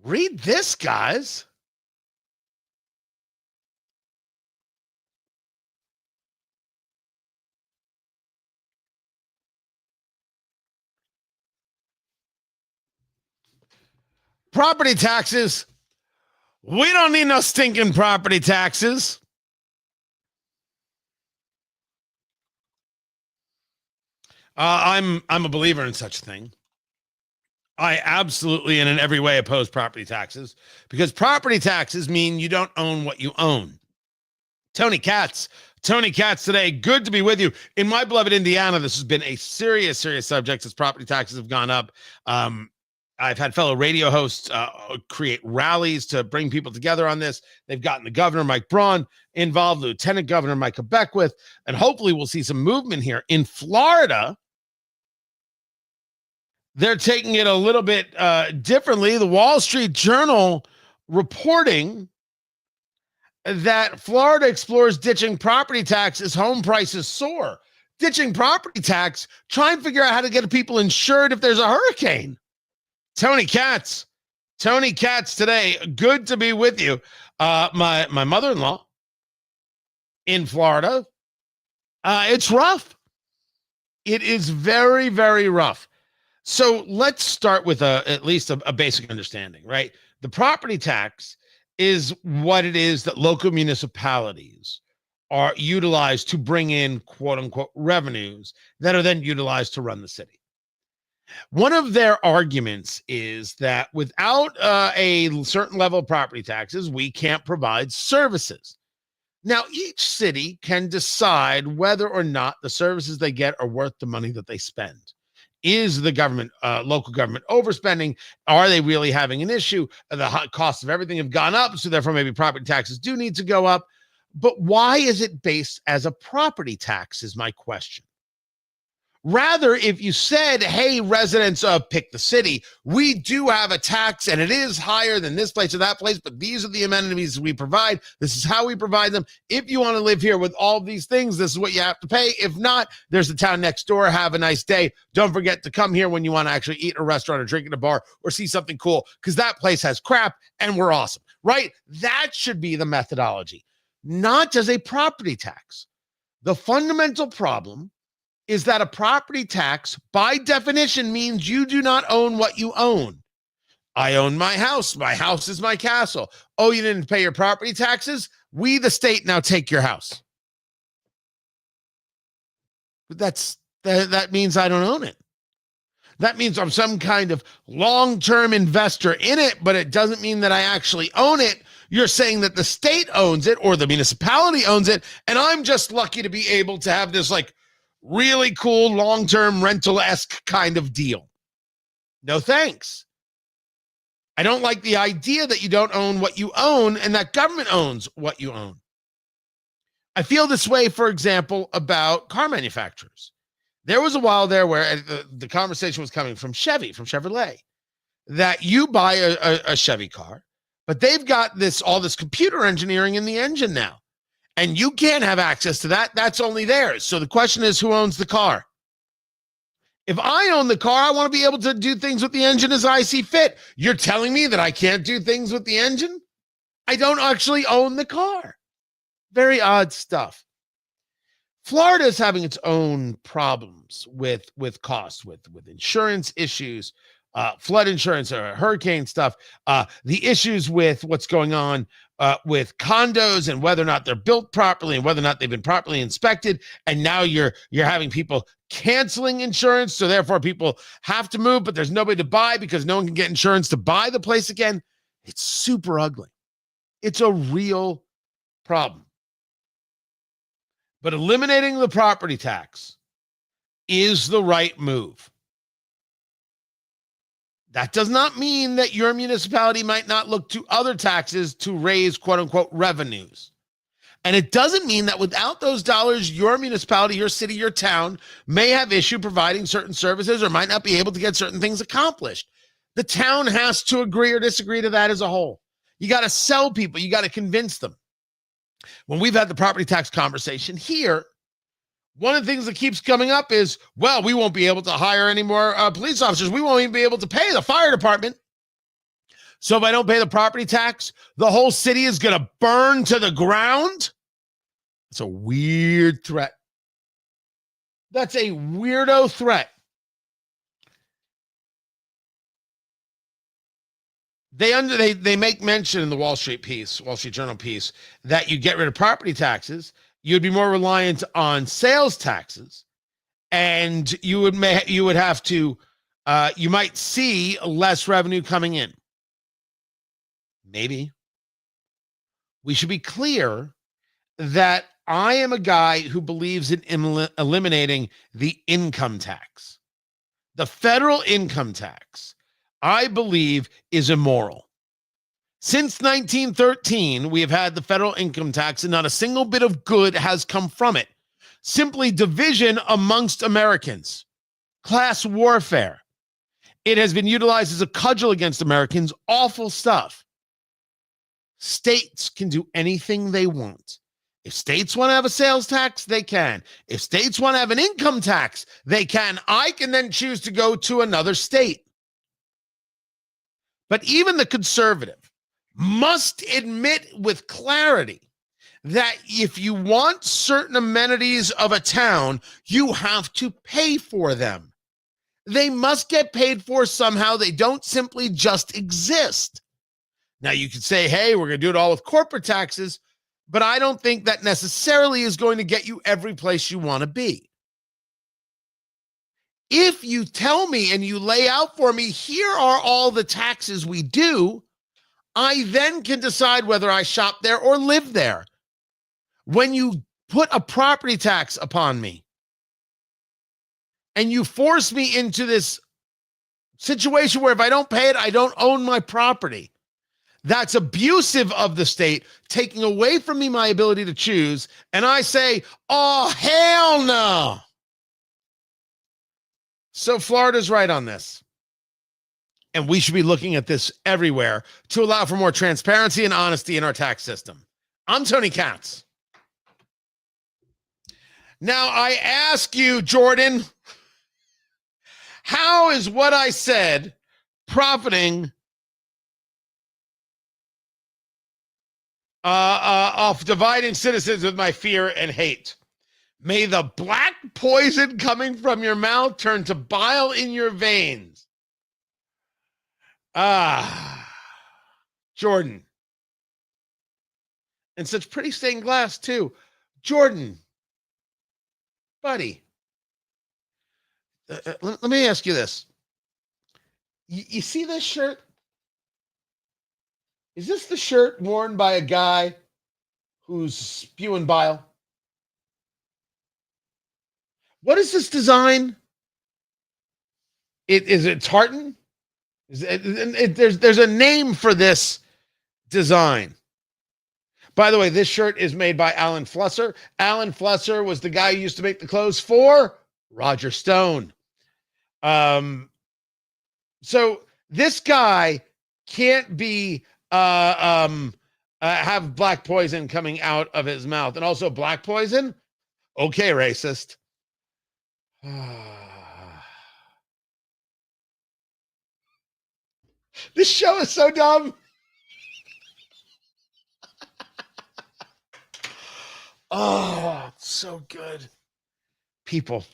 read this, guys. Property taxes. We don't need no stinking property taxes. I'm a believer in such a thing. I absolutely and in every way oppose property taxes because property taxes mean you don't own what you own. Tony Katz today. Good to be with you. In my beloved Indiana, this has been a serious subject as property taxes have gone up. I've had fellow radio hosts create rallies to bring people together on this. They've gotten the governor, Mike Braun, involved, Lieutenant Governor Micah Beckwith, and hopefully we'll see some movement here. In Florida, they're taking it a little bit differently. The Wall Street Journal reporting that Florida explores ditching property tax as home prices soar. Ditching property tax, try and figure out how to get people insured if there's a hurricane. Tony Katz today. Good to be with you. My mother-in-law in Florida. It's rough. It is very, very rough. So let's start with at least a basic understanding, right? The property tax is what it is that local municipalities are utilized to bring in quote unquote revenues that are then utilized to run the city. One of their arguments is that without a certain level of property taxes, we can't provide services. Now, each city can decide whether or not the services they get are worth the money that they spend. Is the government, local government, overspending? Are they really having an issue? The costs of everything have gone up, so therefore maybe property taxes do need to go up. But why is it based as a property tax is my question. Rather, if you said, hey, residents of pick the city, we do have a tax and it is higher than this place or that place, but these are the amenities we provide. This is how we provide them. If you want to live here with all these things, this is what you have to pay. If not, there's the town next door. Have a nice day. Don't forget to come here when you want to actually eat at a restaurant or drink at a bar or see something cool, because that place has crap and we're awesome, right? That should be the methodology, not as a property tax. The fundamental problem is that a property tax, by definition, means you do not own what you own. I own my house. My house is my castle. Oh, you didn't pay your property taxes? We, the state, now take your house. But that means I don't own it. That means I'm some kind of long-term investor in it, but it doesn't mean that I actually own it. You're saying that the state owns it or the municipality owns it, and I'm just lucky to be able to have this like really cool long-term rental-esque kind of deal. No thanks. I don't like the idea that you don't own what you own and that government owns what you own. I feel this way, for example, about car manufacturers. There was a while there where the conversation was coming from Chevrolet, that you buy a Chevy car, but they've got all this computer engineering in the engine now. And you can't have access to that. That's only theirs. So the question is, who owns the car? If I own the car, I want to be able to do things with the engine as I see fit. You're telling me that I can't do things with the engine? I don't actually own the car. Very odd stuff. Florida is having its own problems with costs, with insurance issues, flood insurance or hurricane stuff, the issues with what's going on with condos and whether or not they're built properly and whether or not they've been properly inspected. And now you're having people canceling insurance, so therefore people have to move, but there's nobody to buy because no one can get insurance to buy the place again. It's super ugly. It's a real problem. But eliminating the property tax is the right move. That does not mean that your municipality might not look to other taxes to raise quote unquote revenues. And it doesn't mean that without those dollars, your municipality, your city, your town may have issue providing certain services or might not be able to get certain things accomplished. The town has to agree or disagree to that as a whole. You got to sell people. You got to convince them. When we've had the property tax conversation here, one of the things that keeps coming up is, well, we won't be able to hire any more police officers. We won't even be able to pay the fire department. So if I don't pay the property tax, the whole city is going to burn to the ground. That's a weird threat. That's a weirdo threat. They make mention in the Wall Street Journal piece, that you get rid of property taxes, you'd be more reliant on sales taxes, and you might see less revenue coming in. Maybe. We should be clear that I am a guy who believes in eliminating the income tax. The federal income tax, I believe, is immoral. Since 1913, we have had the federal income tax, and not a single bit of good has come from it. Simply division amongst Americans, class warfare. It has been utilized as a cudgel against Americans. Awful stuff. States can do anything they want. If states want to have a sales tax, they can. If states want to have an income tax, they can. I can then choose to go to another state. But even the conservative must admit with clarity that if you want certain amenities of a town, you have to pay for them. They must get paid for somehow. They don't simply just exist. Now, you could say, hey, we're going to do it all with corporate taxes, but I don't think that necessarily is going to get you every place you want to be. If you tell me and you lay out for me, here are all the taxes we do, I then can decide whether I shop there or live there. When you put a property tax upon me and you force me into this situation where if I don't pay it, I don't own my property, that's abusive of the state, taking away from me my ability to choose. And I say, oh, hell no. So Florida's right on this. And we should be looking at this everywhere to allow for more transparency and honesty in our tax system. I'm Tony Katz. Now I ask you, Jordan, how is what I said profiting of dividing citizens with my fear and hate? May the black poison coming from your mouth turn to bile in your veins. Jordan. And such pretty stained glass, too. Jordan, buddy, let me ask you this. You see this shirt? Is this the shirt worn by a guy who's spewing bile? What is this design? Is it tartan? There's a name for this design. By the way, this shirt is made by Alan Flusser. Alan Flusser was the guy who used to make the clothes for Roger Stone. So this guy can't be have black poison coming out of his mouth, and also black poison. Okay, racist. This show is so dumb. Oh, it's so good. People,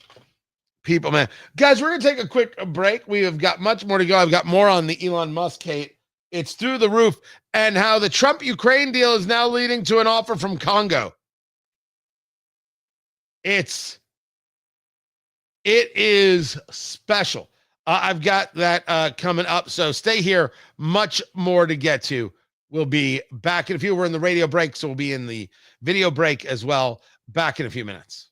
man. Guys, we're going to take a quick break. We have got much more to go. I've got more on the Elon Musk hate. It's through the roof, and how the Trump-Ukraine deal is now leading to an offer from Congo. It is special. I've got that coming up, so stay here. Much more to get to. We'll be back in a few. We're in the radio break, so we'll be in the video break as well. Back in a few minutes.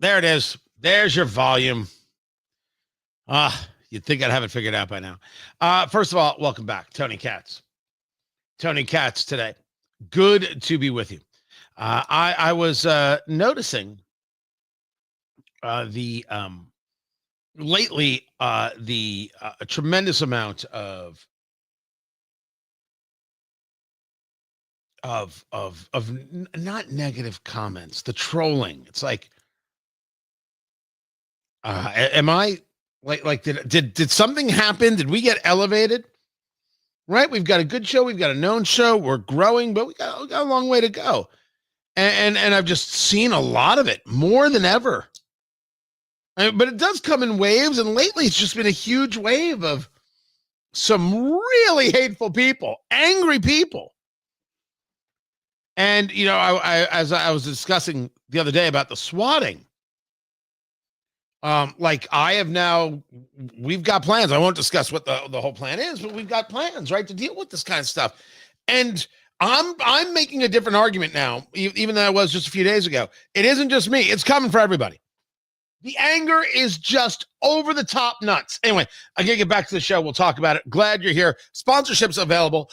There it is. There's your volume. You'd think I'd have it figured out by now. First of all, welcome back, Tony Katz. Tony Katz today. Good to be with you. I was noticing the lately the a tremendous amount of not negative comments, the trolling. It's like, am I like did something happen? Did we get elevated? Right? We've got a good show, we've got a known show, we're growing, but we got a long way to go. And I've just seen a lot of it, more than ever. But it does come in waves, and lately it's just been a huge wave of some really hateful people, angry people. And you know, as I was discussing the other day about the swatting, like I have now, we've got plans. I won't discuss what the whole plan is, but we've got plans, right, to deal with this kind of stuff. And I'm making a different argument now, even though I was just a few days ago. It isn't just me; it's coming for everybody. The anger is just over the top nuts. Anyway, I'm gonna get back to the show. We'll talk about it. Glad you're here. Sponsorships available.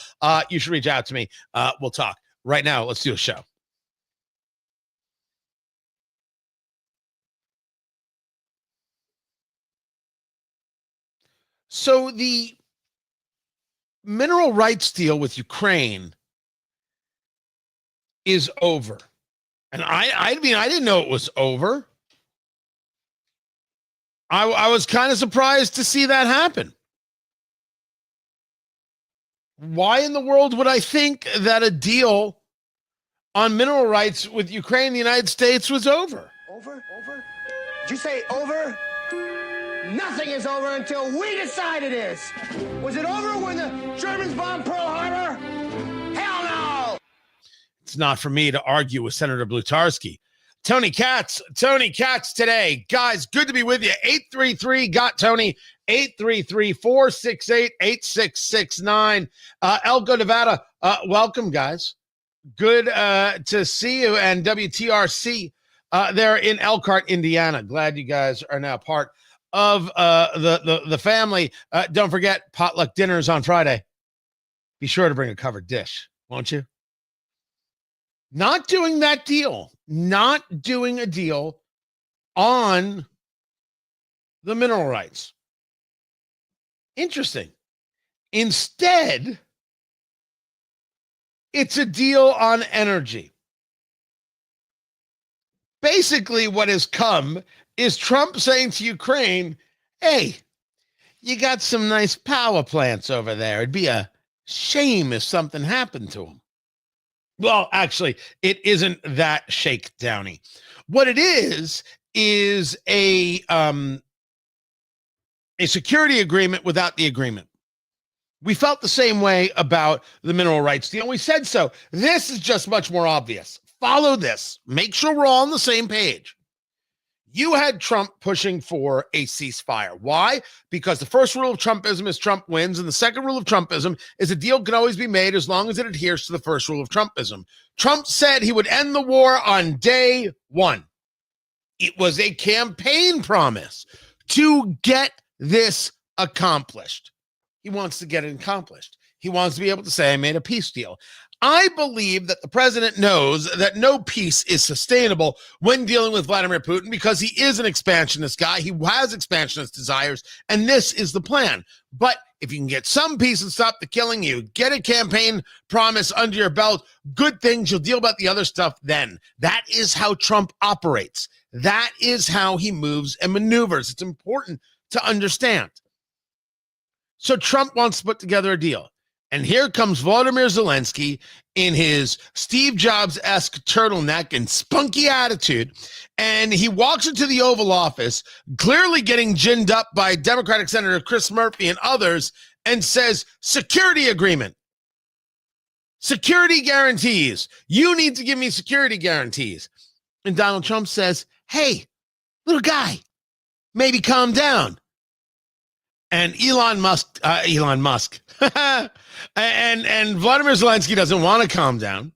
You should reach out to me. We'll talk. Right now, let's do a show. So the mineral rights deal with Ukraine is over. And I mean, I didn't know it was over. I was kind of surprised to see that happen. Why in the world would I think that a deal on mineral rights with Ukraine and the United States was over? Over? Did you say over? Nothing is over until we decide it is. Was it over when the Germans bombed Pearl Harbor? Hell no! It's not for me to argue with Senator Blutarski. Tony Katz today. Guys, good to be with you. 833-GOT-TONY, 833-468-8669. Elko, Nevada, welcome, guys. Good to see you. And WTRC there in Elkhart, Indiana. Glad you guys are now part of the family. Don't forget, potluck dinners on Friday. Be sure to bring a covered dish, won't you? Not doing that deal. Not doing a deal on the mineral rights. Interesting. Instead, it's a deal on energy. Basically, what has come is Trump saying to Ukraine, hey, you got some nice power plants over there. It'd be a shame if something happened to them. Well, actually, it isn't that shakedowny. What it is a security agreement without the agreement. We felt the same way about the mineral rights deal. We said so. This is just much more obvious. Follow this. Make sure we're all on the same page. You had Trump pushing for a ceasefire. Why? Because the first rule of Trumpism is Trump wins, and the second rule of Trumpism is a deal can always be made as long as it adheres to the first rule of Trumpism. Trump said he would end the war on day one. It was a campaign promise to get this accomplished. He wants to get it accomplished. He wants to be able to say, I made a peace deal. I believe that the president knows that no peace is sustainable when dealing with Vladimir Putin because he is an expansionist guy. He has expansionist desires, and this is the plan. But if you can get some peace and stop the killing, you get a campaign promise under your belt, good things, you'll deal about the other stuff then. That is how Trump operates. That is how he moves and maneuvers. It's important to understand. So Trump wants to put together a deal. And here comes Volodymyr Zelensky in his Steve Jobs-esque turtleneck and spunky attitude. And he walks into the Oval Office, clearly getting ginned up by Democratic Senator Chris Murphy and others, and says, security agreement. Security guarantees. You need to give me security guarantees. And Donald Trump says, hey, little guy, maybe calm down. And Elon Musk, and Vladimir Zelensky doesn't want to calm down.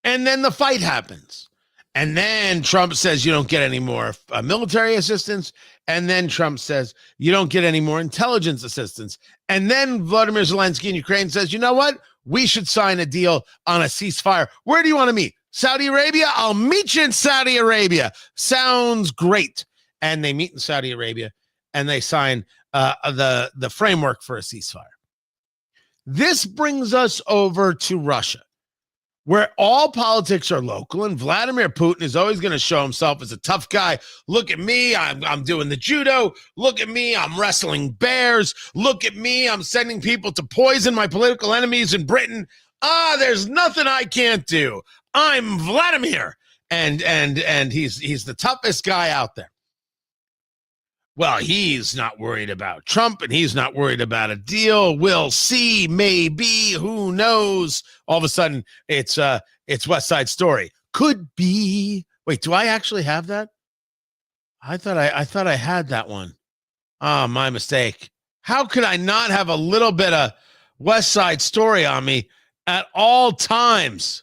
And then the fight happens. And then Trump says, you don't get any more military assistance. And then Trump says, you don't get any more intelligence assistance. And then Vladimir Zelensky in Ukraine says, you know what? We should sign a deal on a ceasefire. Where do you want to meet? Saudi Arabia? I'll meet you in Saudi Arabia. Sounds great. And they meet in Saudi Arabia. And they sign the framework for a ceasefire. This brings us over to Russia, where all politics are local, and Vladimir Putin is always going to show himself as a tough guy. Look at me, I'm doing the judo. Look at me, I'm wrestling bears. Look at me, I'm sending people to poison my political enemies in Britain. There's nothing I can't do. I'm Vladimir, and he's the toughest guy out there. Well, he's not worried about Trump, and he's not worried about a deal. We'll see, maybe, who knows? All of a sudden, it's West Side Story. Could be. Wait, do I actually have that? I thought I had that one. My mistake. How could I not have a little bit of West Side Story on me at all times?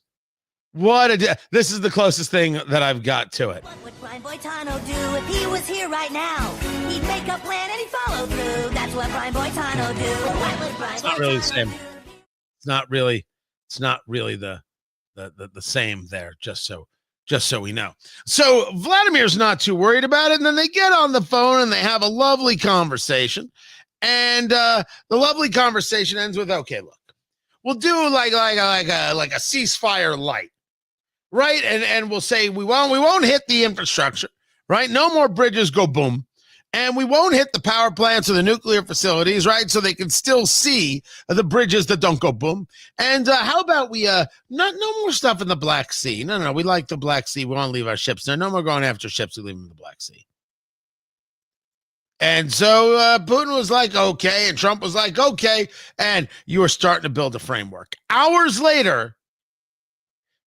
This is the closest thing that I've got to it. What would Brian Boitano do if he was here right now? He'd make a plan and he'd follow through. That's what Brian Boitano do. What would Brian It's not really the same. do? It's not really the same there, just so we know. So Vladimir's not too worried about it, and then they get on the phone and they have a lovely conversation. And the lovely conversation ends with, okay, look, we'll do like a ceasefire light. Right. And we'll say we won't hit the infrastructure. Right. No more bridges go boom. And we won't hit the power plants or the nuclear facilities, right? So they can still see the bridges that don't go boom. And how about we, no more stuff in the Black Sea. No, we like the Black Sea. We want to leave our ships there. No more going after ships. We leave them in the Black Sea. And so Putin was like, okay. And Trump was like, okay. And you were starting to build a framework. Hours later,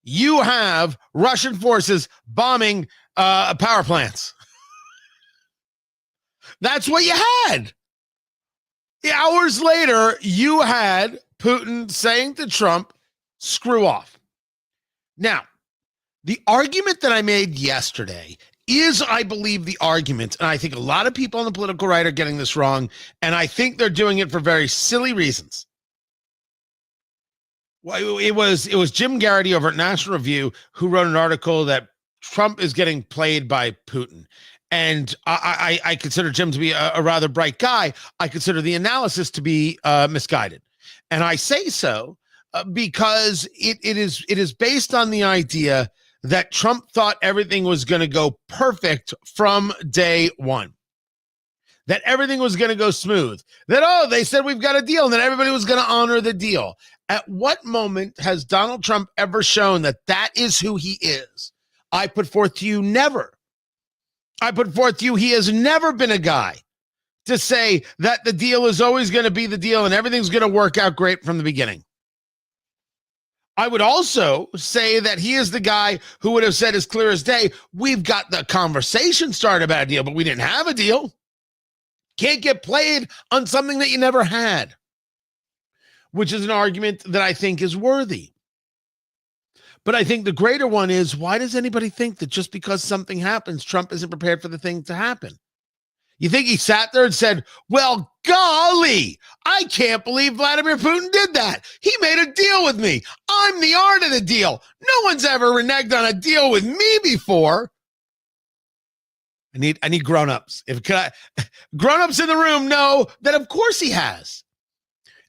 you have Russian forces bombing power plants. That's what you had. Hours later, you had Putin saying to Trump, screw off. Now, the argument that I made yesterday is, I believe, the argument, and I think a lot of people on the political right are getting this wrong, and I think they're doing it for very silly reasons. Well, it was Jim Garrity over at National Review who wrote an article that Trump is getting played by Putin. And I consider Jim to be a rather bright guy. I consider the analysis to be misguided. And I say so because it is based on the idea that Trump thought everything was going to go perfect from day one, that everything was going to go smooth, that, they said we've got a deal, and that everybody was going to honor the deal. At what moment has Donald Trump ever shown that that is who he is? I put forth to you, never. I put forth to you, he has never been a guy to say that the deal is always going to be the deal and everything's going to work out great from the beginning. I would also say that he is the guy who would have said as clear as day, we've got the conversation started about a deal, but we didn't have a deal. Can't get played on something that you never had, which is an argument that I think is worthy. But I think the greater one is, why does anybody think that just because something happens, Trump isn't prepared for the thing to happen? You think he sat there and said, well, golly, I can't believe Vladimir Putin did that. He made a deal with me. I'm the art of the deal. No one's ever reneged on a deal with me before. I need grown-ups. Grown-ups in the room know that of course he has.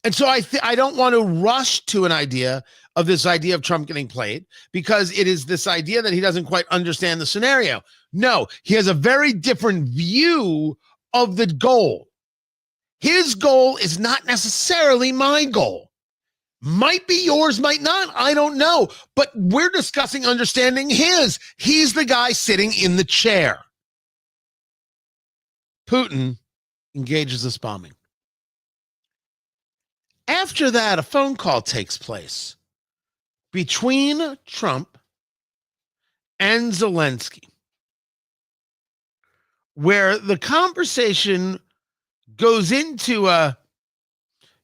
And so I don't want to rush to an idea of this idea of Trump getting played, because it is this idea that he doesn't quite understand the scenario. No, he has a very different view of the goal. His goal is not necessarily my goal. Might be yours, might not. I don't know. But we're discussing understanding his. He's the guy sitting in the chair. Putin engages this bombing. After that, a phone call takes place between Trump and Zelensky, where the conversation goes into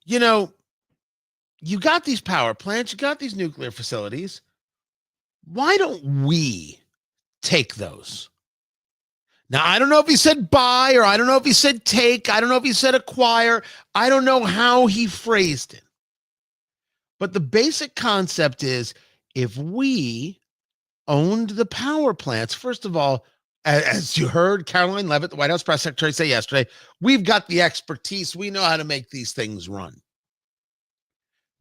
you got these power plants, you got these nuclear facilities. Why don't we take those? Now, I don't know if he said buy, or I don't know if he said take. I don't know if he said acquire. I don't know how he phrased it. But the basic concept is, if we owned the power plants, first of all, as you heard Caroline Leavitt, the White House press secretary, say yesterday, we've got the expertise. We know how to make these things run.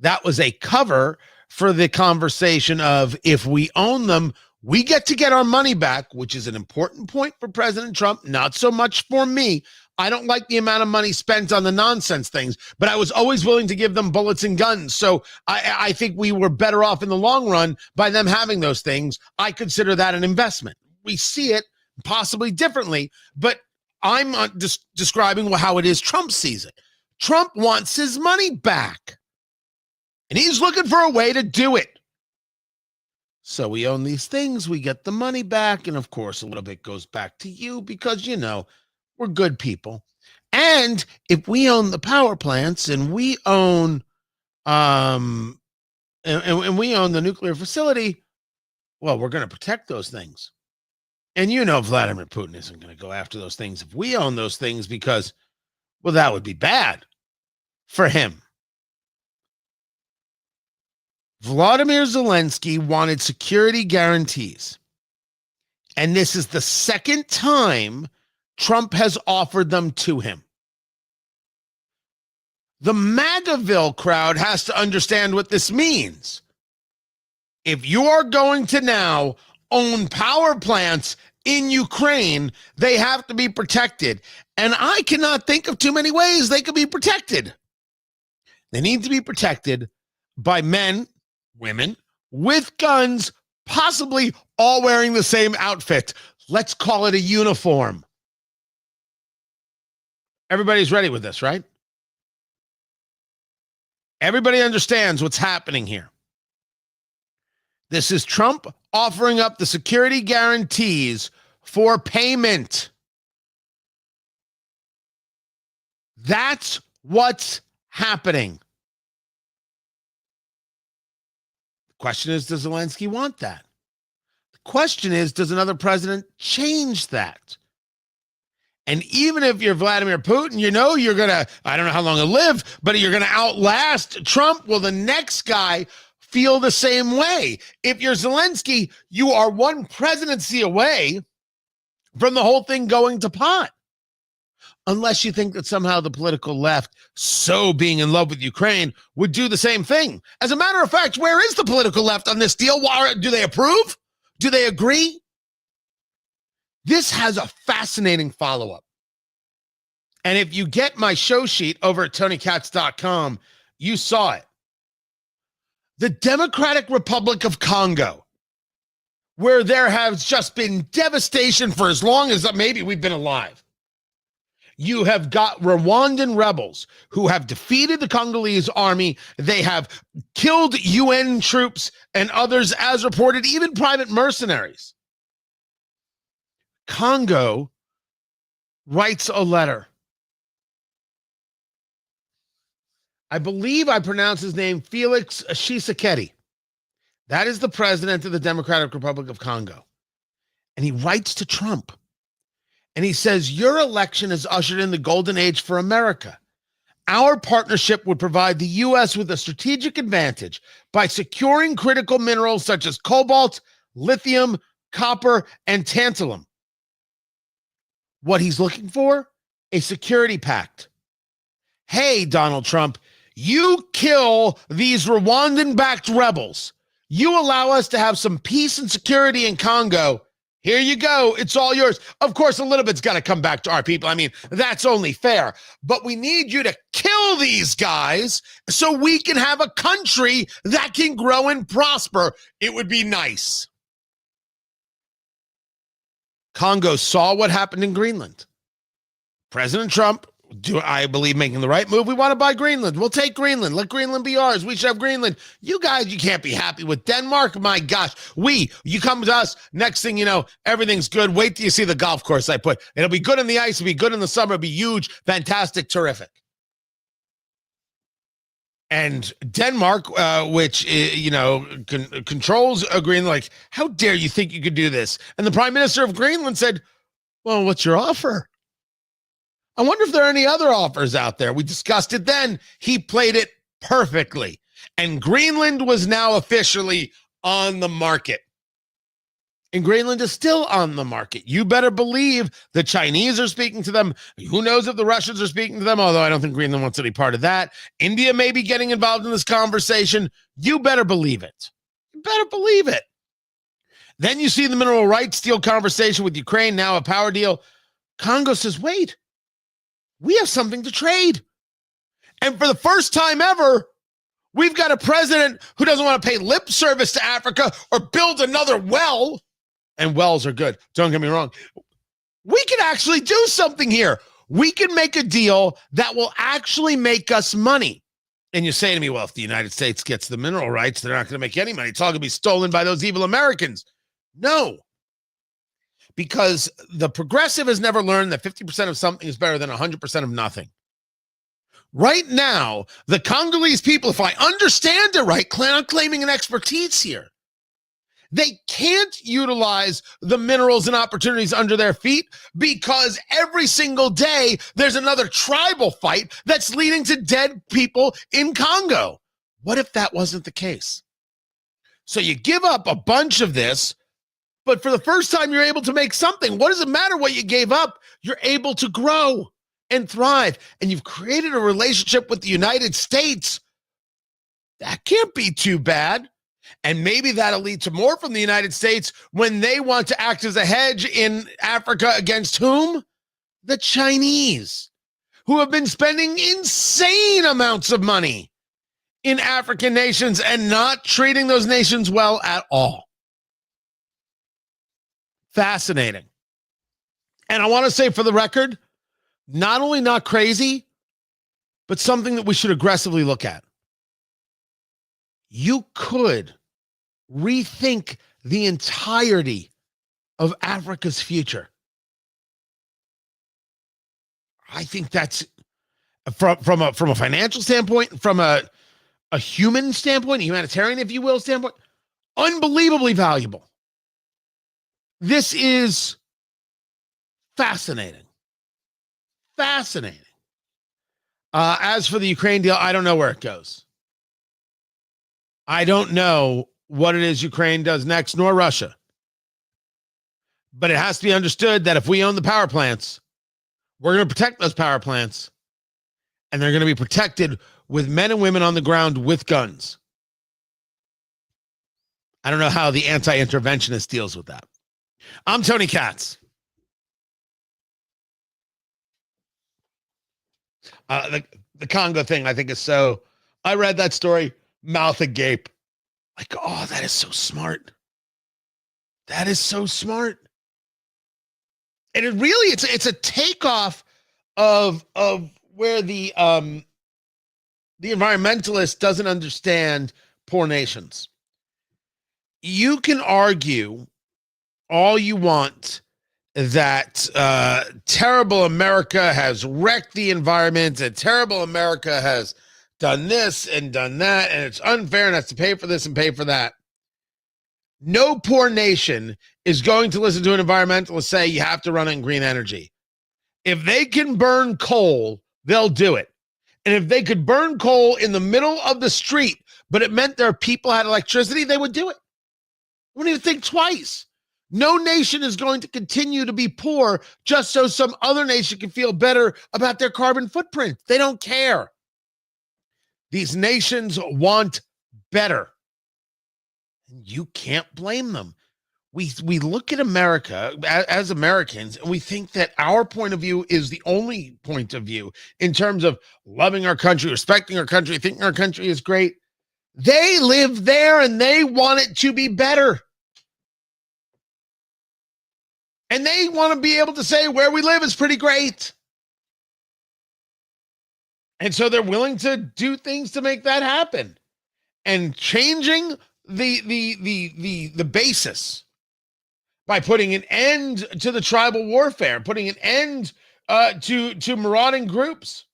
That was a cover for the conversation of, if we own them, we get to get our money back, which is an important point for President Trump, not so much for me. I don't like the amount of money spent on the nonsense things, but I was always willing to give them bullets and guns. So I think we were better off in the long run by them having those things. I consider that an investment. We see it possibly differently, but I'm just describing how it is Trump sees it. Trump wants his money back, and he's looking for a way to do it. So we own these things, we get the money back, and of course a little bit goes back to you because, we're good people. And if we own the power plants and we own and we own the nuclear facility, well, we're going to protect those things. And Vladimir Putin isn't going to go after those things if we own those things, because, well, that would be bad for him. Vladimir Zelensky wanted security guarantees. And this is the second time Trump has offered them to him. The MAGAville crowd has to understand what this means. If you are going to now own power plants in Ukraine. They have to be protected. And I cannot think of too many ways they could be protected. They need to be protected by men, women, with guns, possibly all wearing the same outfit. Let's call it a uniform. Everybody's ready with this, right? Everybody understands what's happening here. This is Trump offering up the security guarantees for payment. That's what's happening. The question is, does Zelensky want that? The question is, does another president change that? And even if you're Vladimir Putin, you know you're going to, I don't know how long he'll live, but you're going to outlast Trump. Will the next guy feel the same way? If you're Zelensky, you are one presidency away from the whole thing going to pot. Unless you think that somehow the political left, so being in love with Ukraine, would do the same thing. As a matter of fact, where is the political left on this deal? Do they approve? Do they agree? This has a fascinating follow-up. And if you get my show sheet over at TonyKatz.com, you saw it. The Democratic Republic of Congo, where there has just been devastation for as long as maybe we've been alive. You have got Rwandan rebels who have defeated the Congolese army. They have killed UN troops and others, as reported, even private mercenaries. Congo writes a letter. I believe I pronounce his name Felix Tshisekedi. That is the president of the Democratic Republic of Congo. And he writes to Trump. And he says, your election has ushered in the golden age for America. Our partnership would provide the U.S. with a strategic advantage by securing critical minerals such as cobalt, lithium, copper, and tantalum. What he's looking for? A security pact. Hey, Donald Trump, you kill these Rwandan-backed rebels. You allow us to have some peace and security in Congo. Here you go. It's all yours. Of course, a little bit's got to come back to our people. I mean, that's only fair. But we need you to kill these guys so we can have a country that can grow and prosper. It would be nice. Congo saw what happened in Greenland. President Trump, I believe, making the right move. We want to buy Greenland. We'll take Greenland. Let Greenland be ours. We should have Greenland. You guys, you can't be happy with Denmark. My gosh. You come to us. Next thing you know, everything's good. Wait till you see the golf course I put. It'll be good in the ice. It'll be good in the summer. It'll be huge, fantastic, terrific. And Denmark, which, controls Greenland, like, how dare you think you could do this? And the prime minister of Greenland said, well, what's your offer? I wonder if there are any other offers out there. We discussed it then. He played it perfectly. And Greenland was now officially on the market. And Greenland is still on the market. You better believe the Chinese are speaking to them. Who knows if the Russians are speaking to them, although I don't think Greenland wants any part of that. India may be getting involved in this conversation. You better believe it. You better believe it. Then you see the mineral rights deal conversation with Ukraine, now a power deal. Congo says, wait. We have something to trade. And for the first time ever, we've got a president who doesn't want to pay lip service to Africa or build another well. And wells are good. Don't get me wrong. We can actually do something here. We can make a deal that will actually make us money. And you say to me, well, if the United States gets the mineral rights, they're not going to make any money. It's all going to be stolen by those evil Americans. No. Because the progressive has never learned that 50% of something is better than 100% of nothing. Right now, the Congolese people, if I understand it right, I'm claiming an expertise here. They can't utilize the minerals and opportunities under their feet because every single day there's another tribal fight that's leading to dead people in Congo. What if that wasn't the case? So you give up a bunch of this, but for the first time, you're able to make something. What does it matter what you gave up? You're able to grow and thrive. And you've created a relationship with the United States. That can't be too bad. And maybe that'll lead to more from the United States when they want to act as a hedge in Africa against whom? The Chinese, who have been spending insane amounts of money in African nations and not treating those nations well at all. Fascinating. And I want to say for the record, not only not crazy, but something that we should aggressively look at. You could rethink the entirety of Africa's future. I think that's from a financial standpoint, from a human standpoint, a humanitarian, if you will, standpoint, unbelievably valuable. This is fascinating. Fascinating. As for the Ukraine deal, I don't know where it goes. I don't know what it is Ukraine does next, nor Russia. But it has to be understood that if we own the power plants, we're going to protect those power plants, and they're going to be protected with men and women on the ground with guns. I don't know how the anti-interventionist deals with that. I'm Tony Katz. The Congo thing, I think, is so... I read that story, mouth agape. Like, oh, that is so smart. That is so smart. And it really, it's a takeoff of where the environmentalist doesn't understand poor nations. You can argue all you want that terrible America has wrecked the environment, and terrible America has done this and done that, and it's unfair and has to pay for this and pay for that. No poor nation is going to listen to an environmentalist say you have to run on green energy. If they can burn coal, they'll do it. And if they could burn coal in the middle of the street, but it meant their people had electricity, they would do it. They wouldn't even think twice. No nation is going to continue to be poor just so some other nation can feel better about their carbon footprint. They don't care. These nations want better. You can't blame them. We look at America as Americans, and we think that our point of view is the only point of view in terms of loving our country, respecting our country, thinking our country is great. They live there and they want it to be better. And they want to be able to say where we live is pretty great. And so they're willing to do things to make that happen. And changing the basis by putting an end to the tribal warfare, putting an end to marauding groups.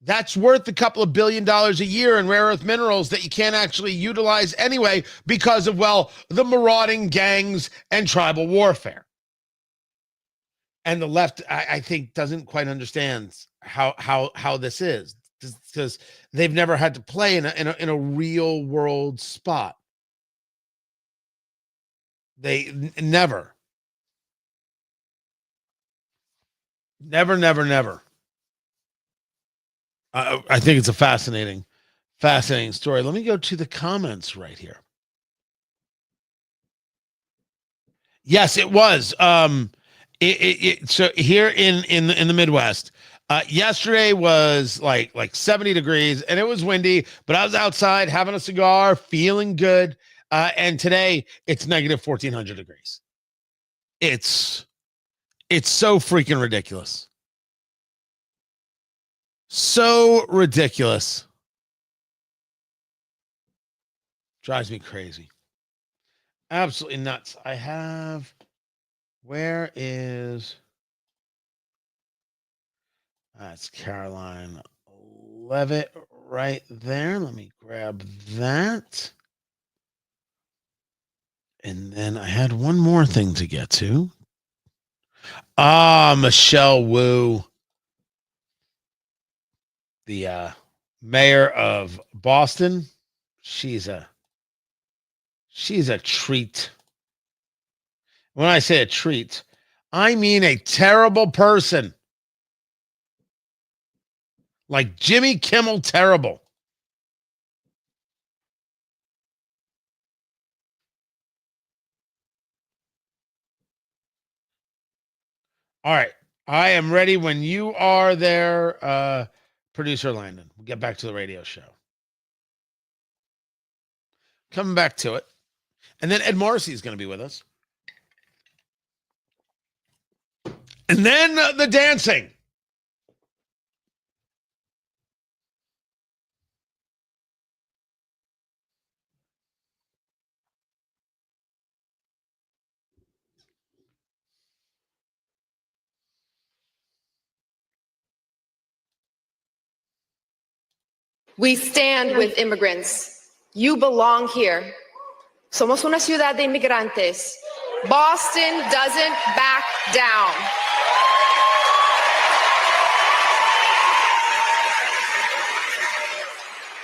That's worth a couple of $1 billion a year in rare earth minerals that you can't actually utilize anyway because of, well, the marauding gangs and tribal warfare. And the left, I think, doesn't quite understand how this is, because they've never had to play in a real world spot. They never. I think it's a fascinating story. Let me go to the comments right here. Yes, it was. So here in the Midwest, yesterday was like 70 degrees and it was windy, but I was outside having a cigar, feeling good. And today it's negative 1400 degrees. It's so freaking ridiculous. So ridiculous. Drives me crazy. Absolutely nuts. Where is, that's Caroline Levitt right there. Let me grab that. And then I had one more thing to get to. Michelle Wu, the mayor of Boston. She's a treat. When I say a treat, I mean a terrible person. Like Jimmy Kimmel terrible. All right. I am ready when you are there, producer Landon. We'll get back to the radio show. Coming back to it. And then Ed Morrissey is going to be with us. And then the dancing. We stand with immigrants. You belong here. Somos una ciudad de inmigrantes. Boston doesn't back down.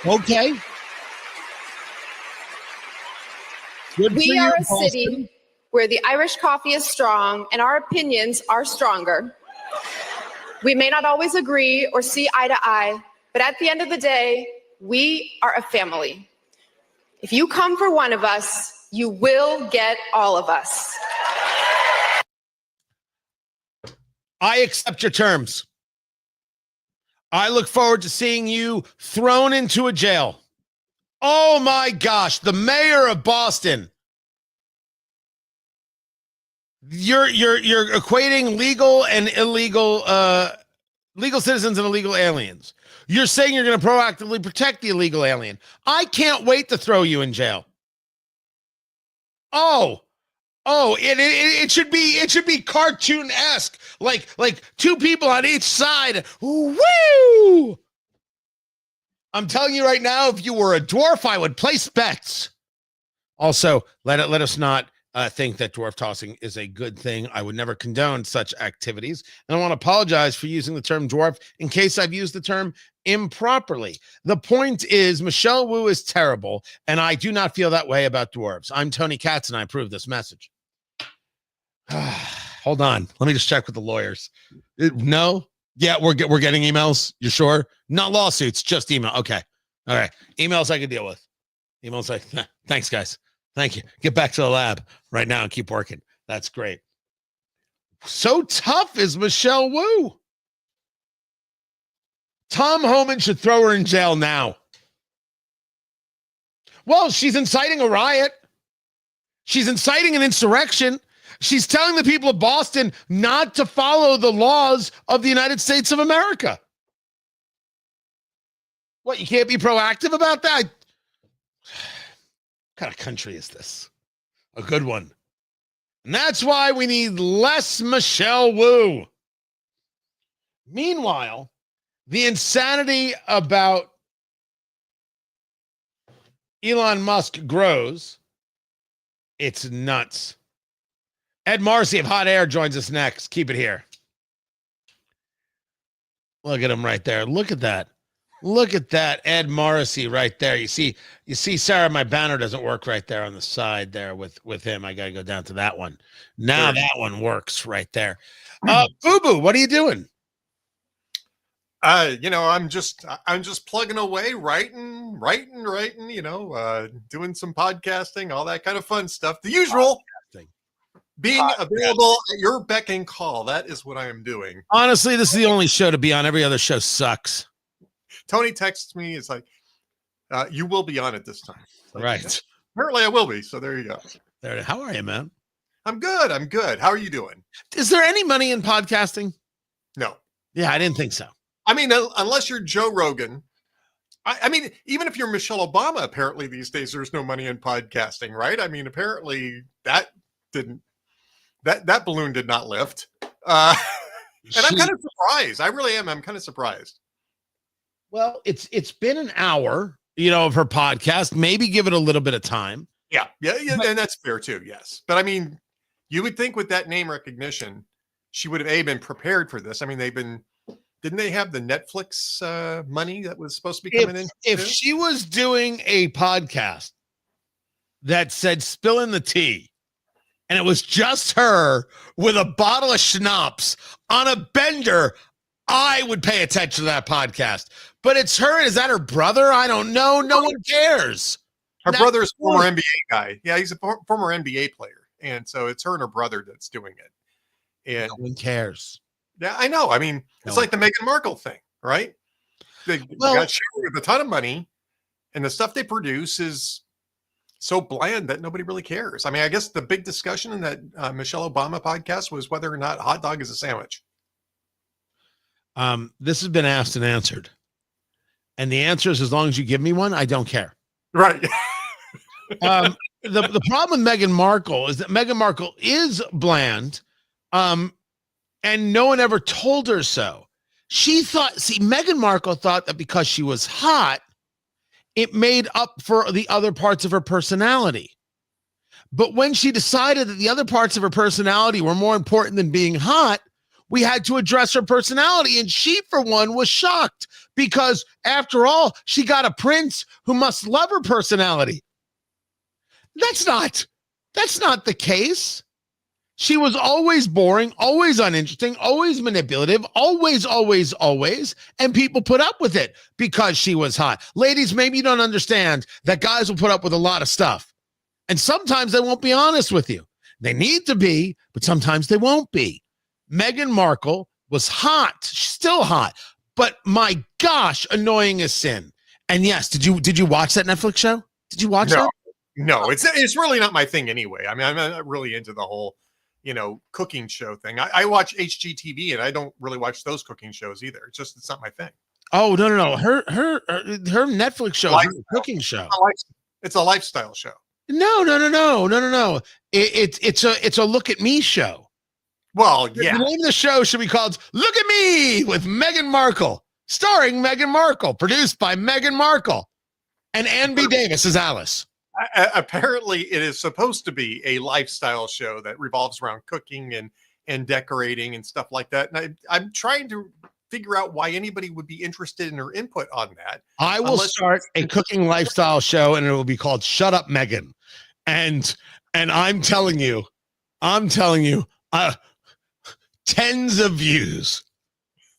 Okay. Good for We you, are a Boston. city where the Irish coffee is strong and our opinions are stronger. We may not always agree or see eye to eye, but at the end of the day, we are a family. If you come for one of us, you will get all of us. I accept your terms. I look forward to seeing you thrown into a jail. Oh my gosh, the mayor of Boston. You're equating legal and illegal legal citizens and illegal aliens. You're saying you're going to proactively protect the illegal alien. I can't wait to throw you in jail. It should be cartoon-esque, like two people on each side. Woo! I'm telling you right now, if you were a dwarf, I would place bets. Also, let us not think that dwarf tossing is a good thing. I would never condone such activities. And I want to apologize for using the term dwarf in case I've used the term improperly. The point is, Michelle Wu is terrible, and I do not feel that way about dwarves. I'm Tony Katz, and I approve this message. Hold on. Let me just check with the lawyers. No? Yeah, we're getting emails. You sure? Not lawsuits, just email. Okay. All right. Emails I can deal with. Emails like, thanks, guys. Thank you. Get back to the lab right now and keep working. That's great. So tough is Michelle Wu. Tom Homan should throw her in jail now. Well, she's inciting a riot. She's inciting an insurrection. She's telling the people of Boston not to follow the laws of the United States of America. What, you can't be proactive about that? What kind of country is this? A good one. And that's why we need less Michelle Wu. Meanwhile, the insanity about Elon Musk grows. It's nuts. Ed Morrissey of Hot Air joins us next. Keep it here. Look at him right there. Look at that. Look at that, Ed Morrissey right there. You see, Sarah, my banner doesn't work right there on the side there with him. I got to go down to that one. Now that one works right there. Boo Boo, what are you doing? I'm just plugging away, writing, doing some podcasting, all that kind of fun stuff. The usual. Being available at your beck and call. That is what I am doing. Honestly, this is the only show to be on. Every other show sucks. Tony texts me. It's like, you will be on it this time. Like, right. Apparently I will be. So there you go. There. How are you, man? I'm good. How are you doing? Is there any money in podcasting? No. Yeah, I didn't think so. I mean, unless you're Joe Rogan. I mean, even if you're Michelle Obama, apparently these days there's no money in podcasting, right? I mean, apparently that balloon did not lift. And I'm kind of surprised. I really am. I'm kind of surprised. Well, it's been an hour, of her podcast. Maybe give it a little bit of time. Yeah, and that's fair too. Yes, but I mean, you would think with that name recognition, she would have been prepared for this. I mean, didn't they have the Netflix money that was supposed to be coming in? If she was doing a podcast that said "Spilling the Tea," and it was just her with a bottle of schnapps on a bender, I would pay attention to that podcast. But it's her. Is that her brother? I don't know. No one cares. Her brother's a former NBA guy. Yeah, he's a former NBA player. And so it's her and her brother that's doing it. And No one cares. yeah, I know. I mean, it's No. like the Meghan Markle thing, right? They Well- got shared with a ton of money, and the stuff they produce is so bland that nobody really cares. I mean, I guess the big discussion in that Michelle Obama podcast was whether or not hot dog is a sandwich. This has been asked and answered. And the answer is, as long as you give me one, I don't care. Right. The problem with Meghan Markle is that Meghan Markle is bland, and no one ever told her so. Meghan Markle thought that because she was hot, it made up for the other parts of her personality. But when she decided that the other parts of her personality were more important than being hot, we had to address her personality. And she, for one, was shocked because, after all, she got a prince who must love her personality. That's not the case. She was always boring, always uninteresting, always manipulative, always, and people put up with it because she was hot. Ladies, maybe you don't understand that guys will put up with a lot of stuff. And sometimes they won't be honest with you. They need to be, but sometimes they won't be. Meghan Markle was hot. She's still hot. But my gosh, annoying as sin. And yes, did you watch that Netflix show? Did you watch that? No, it's really not my thing anyway. I mean, I'm not really into the whole, cooking show thing. I watch HGTV and I don't really watch those cooking shows either. It's not my thing. Oh, no. Her Netflix show is a cooking show. It's a lifestyle show. No. It's a look at me show. Well, yeah. The name of the show should be called Look at Me with Meghan Markle, starring Meghan Markle, produced by Meghan Markle. And Ann B. Davis is Alice. Apparently, it is supposed to be a lifestyle show that revolves around cooking and decorating and stuff like that. And I'm trying to figure out why anybody would be interested in her input on that. I will start a cooking lifestyle show, and it will be called Shut Up, Meghan. And I'm telling you, tens of views,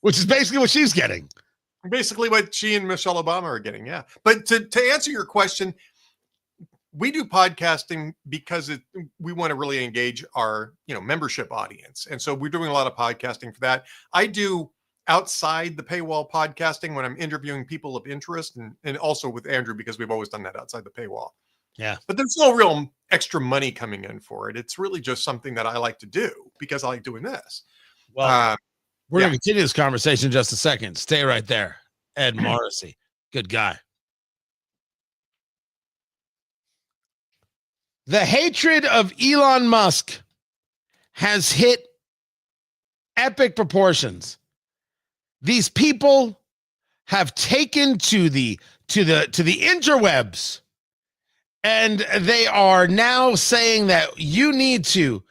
which is basically what she's getting. Basically what she and Michelle Obama are getting, yeah. But to answer your question, we do podcasting because we want to really engage our membership audience. And so we're doing a lot of podcasting for that. I do outside the paywall podcasting when I'm interviewing people of interest and also with Andrew, because we've always done that outside the paywall. Yeah. But there's no real extra money coming in for it. It's really just something that I like to do because I like doing this. Well, we're going to continue this conversation in just a second. Stay right there. Ed Morrissey. Good guy. The hatred of Elon Musk has hit epic proportions. These people have taken to the interwebs, and they are now saying that you need to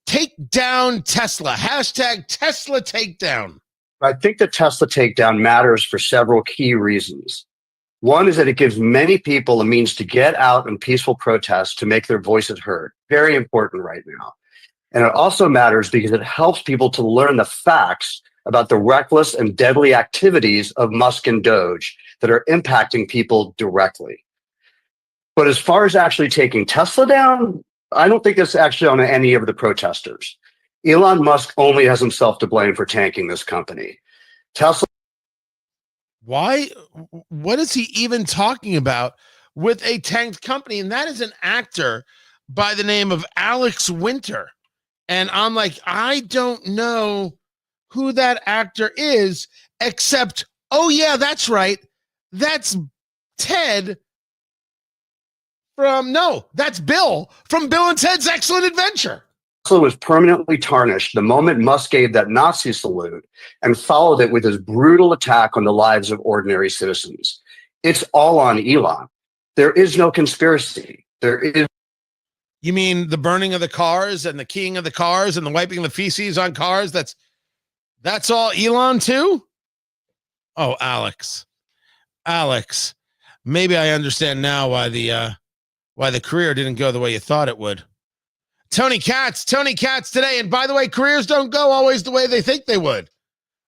take down Tesla. Hashtag Tesla takedown. I think the Tesla takedown matters for several key reasons. One is that it gives many people a means to get out in peaceful protest to make their voices heard. Very important right now. And it also matters because it helps people to learn the facts about the reckless and deadly activities of Musk and Doge that are impacting people directly. But as far as actually taking Tesla down, I don't think it's actually on any of the protesters. Elon Musk only has himself to blame for tanking this company. Tesla. Why? What is he even talking about with a tanked company? And that is an actor by the name of Alex Winter. And I'm like, I don't know who that actor is, except, oh yeah, that's right. That's Ted that's Bill from Bill and Ted's Excellent Adventure. Tesla was permanently tarnished the moment Musk gave that Nazi salute and followed it with his brutal attack on the lives of ordinary citizens. It's all on Elon. There is no conspiracy. There is. You mean the burning of the cars and the keying of the cars and the wiping the feces on cars? That's all Elon too? Oh, Alex, maybe I understand now why the career didn't go the way you thought it would. Tony Katz today. And by the way, careers don't go always the way they think they would.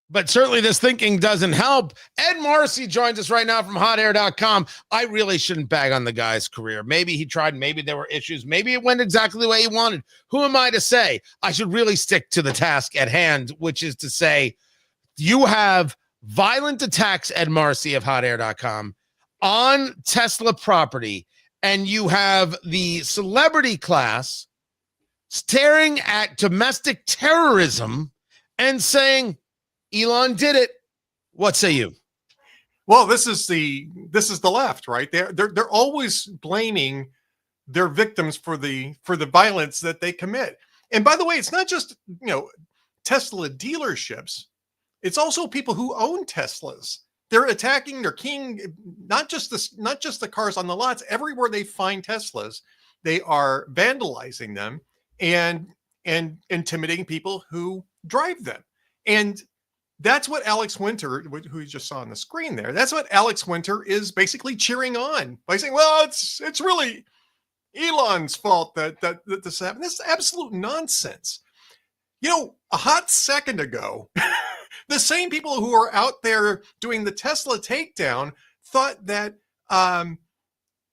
But certainly this thinking doesn't help. Ed Morrissey joins us right now from hotair.com. I really shouldn't bag on the guy's career. Maybe he tried, maybe there were issues, maybe it went exactly the way he wanted. Who am I to say? I should really stick to the task at hand, which is to say, you have violent attacks, Ed Morrissey of hotair.com, on Tesla property, and you have the celebrity class staring at domestic terrorism and saying, Elon did it. What say you? Well, this is the left, right? They're always blaming their victims for the violence that they commit. And by the way, it's not just Tesla dealerships. It's also people who own Teslas. They're attacking, they're keying not just the cars on the lots. Everywhere they find Teslas, they are vandalizing them and intimidating people who drive them. And that's what Alex Winter, who you just saw on the screen there, that's what Alex Winter is basically cheering on by saying, well, it's really Elon's fault that this happened. This is absolute nonsense. A hot second ago, the same people who are out there doing the Tesla takedown thought that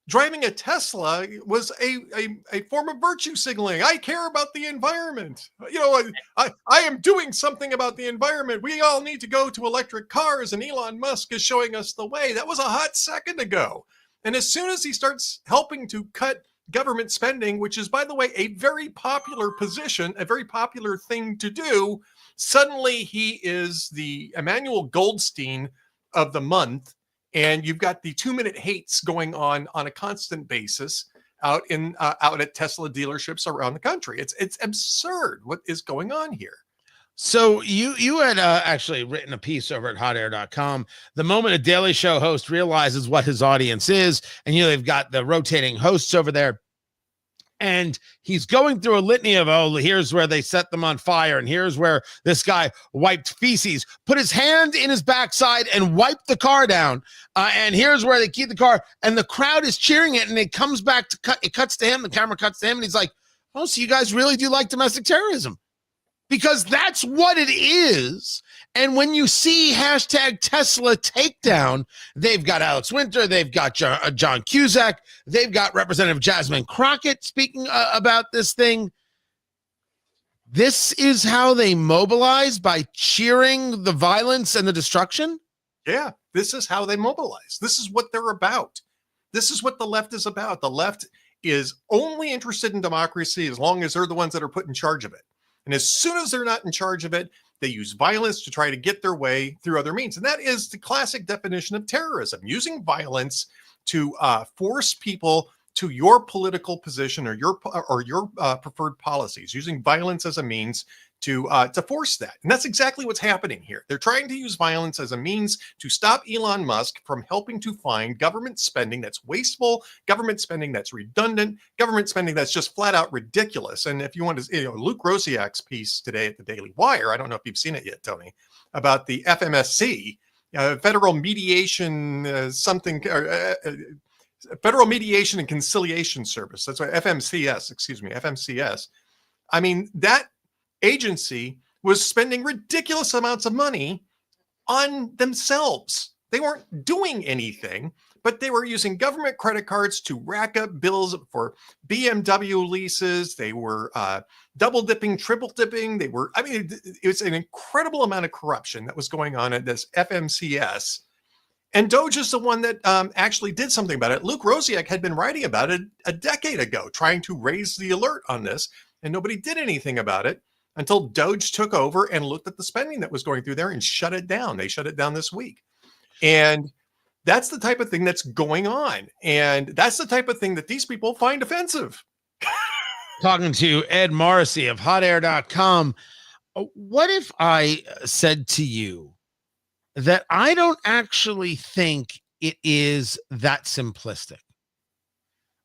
driving a Tesla was a form of virtue signaling. I care about the environment. I am doing something about the environment. We all need to go to electric cars, and Elon Musk is showing us the way. That was a hot second ago. And as soon as he starts helping to cut government spending, which is, by the way, a very popular position, a very popular thing to do, suddenly he is the Emmanuel Goldstein of the month. And you've got the 2-minute hates going on a constant basis out at Tesla dealerships around the country. It's absurd what is going on here. So you had actually written a piece over at hotair.com. The moment a Daily Show host realizes what his audience is, and they've got the rotating hosts over there, and he's going through a litany of, here's where they set them on fire, and here's where this guy wiped feces, put his hand in his backside and wiped the car down, and here's where they keep the car, and the crowd is cheering it, and it comes back to it cuts to him, the camera cuts to him, and he's like, oh, so you guys really do like domestic terrorism? Because that's what it is. And when you see hashtag Tesla takedown, they've got Alex Winter, they've got John Cusack, they've got Representative Jasmine Crockett speaking about this thing. This is how they mobilize, by cheering the violence and the destruction? Yeah, this is how they mobilize. This is what they're about. This is what the left is about. The left is only interested in democracy as long as they're the ones that are put in charge of it. And as soon as they're not in charge of it, they use violence to try to get their way through other means. And that is the classic definition of terrorism, using violence to force people to your political position or your preferred policies, using violence as a means to force that. And that's exactly what's happening here. They're trying to use violence as a means to stop Elon Musk from helping to find government spending that's wasteful, government spending that's redundant, government spending that's just flat out ridiculous. And if you want to, Luke Rosiak's piece today at the Daily Wire, I don't know if you've seen it yet, Tony, about the FMSC, Federal Mediation Federal Mediation and Conciliation Service. That's right, FMCS. I mean, that agency was spending ridiculous amounts of money on themselves. They weren't doing anything, but they were using government credit cards to rack up bills for BMW leases. They were double dipping, triple dipping. It was an incredible amount of corruption that was going on at this FMCS. And Doge is the one that actually did something about it. Luke Rosiak had been writing about it a decade ago, trying to raise the alert on this, and nobody did anything about it until Doge took over and looked at the spending that was going through there and shut it down. They shut it down this week. And that's the type of thing that's going on. And that's the type of thing that these people find offensive. Talking to Ed Morrissey of hotair.com. What if I said to you that I don't actually think it is that simplistic?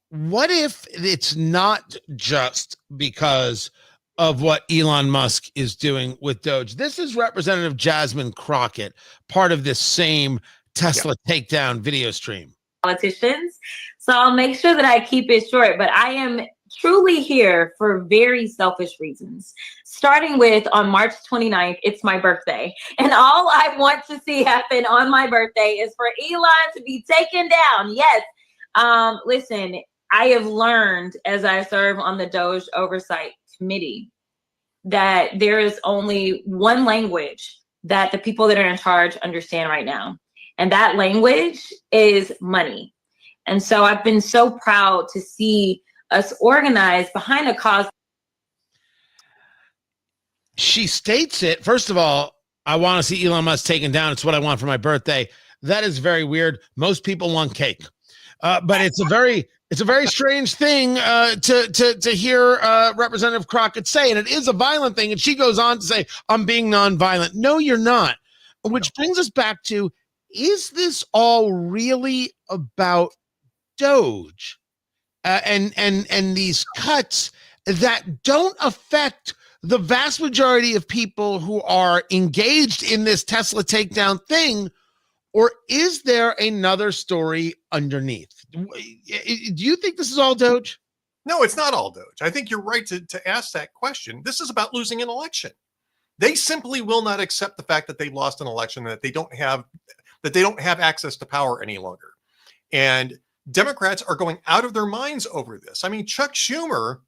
What if it's not just because of what Elon Musk is doing with Doge? This is Representative Jasmine Crockett, part of this same Tesla takedown video stream. Politicians. So I'll make sure that I keep it short, but I am truly here for very selfish reasons. Starting with on March 29th, it's my birthday. And all I want to see happen on my birthday is for Elon to be taken down. Yes. Listen, I have learned as I serve on the Doge Oversight Committee that there is only one language that the people that are in charge understand right now. And that language is money. And so I've been so proud to see us organized behind a cause. She states it. First of all, I want to see Elon Musk taken down. It's what I want for my birthday. That is very weird. Most people want cake, but it's a very strange thing to hear Representative Crockett say, and it is a violent thing. And she goes on to say, "I'm being nonviolent." No, you're not. Which brings us back to: is this all really about Doge? And these cuts that don't affect the vast majority of people who are engaged in this Tesla takedown thing? Or is there another story underneath? Do you think this is all Doge? No, it's not all Doge. I think you're right to ask that question. This is about losing an election. They simply will not accept the fact that they lost an election, that they don't have access to power any longer. And Democrats are going out of their minds over this. I mean, Chuck Schumer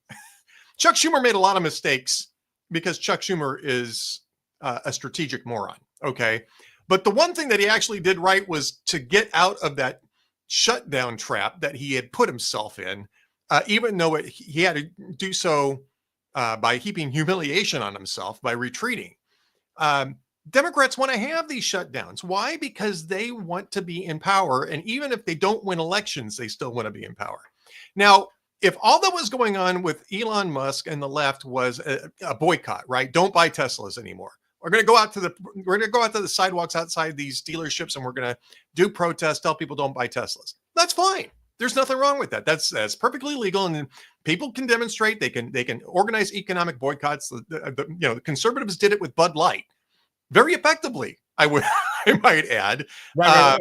made a lot of mistakes because Chuck Schumer is a strategic moron. Okay. But the one thing that he actually did right was to get out of that shutdown trap that he had put himself in, even though he had to do so by heaping humiliation on himself by retreating. Democrats want to have these shutdowns. Why? Because they want to be in power. And even if they don't win elections, they still want to be in power. Now, if all that was going on with Elon Musk and the left was a boycott, right? Don't buy Teslas anymore. We're going to go out to the sidewalks outside these dealerships and we're going to do protests, tell people don't buy Teslas. That's fine. There's nothing wrong with that. That's perfectly legal, and people can demonstrate. They can organize economic boycotts. The conservatives did it with Bud Light very effectively, I might add. Right.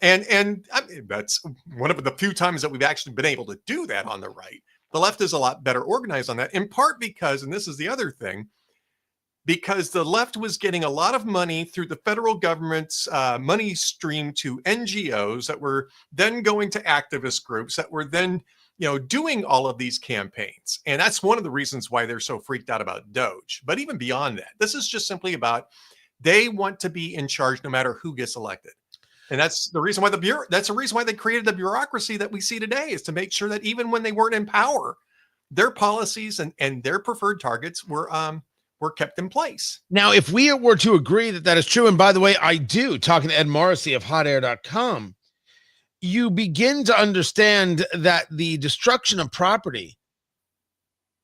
And I mean, that's one of the few times that we've actually been able to do that on the right. The left is a lot better organized on that, in part because, and this is the other thing, because the left was getting a lot of money through the federal government's money stream to NGOs that were then going to activist groups that were then, doing all of these campaigns. And that's one of the reasons why they're so freaked out about Doge. But even beyond that, this is just simply about they want to be in charge no matter who gets elected. And that's the reason why that's the reason why they created the bureaucracy that we see today, is to make sure that even when they weren't in power, their policies and their preferred targets were kept in place. Now, if we were to agree that that is true, and by the way, I do, talking to Ed Morrissey of hotair.com, you begin to understand that the destruction of property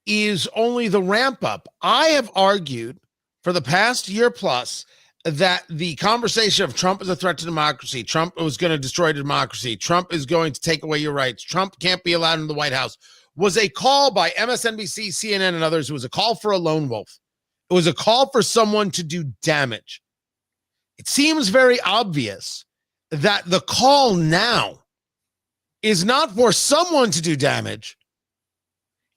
is only the ramp up. I have argued for the past year plus that the conversation of Trump is a threat to democracy, Trump was going to destroy democracy, Trump is going to take away your rights, Trump can't be allowed in the White House, was a call by MSNBC, CNN, and others. It was a call for a lone wolf. It was a call for someone to do damage. It seems very obvious that the call now is not for someone to do damage.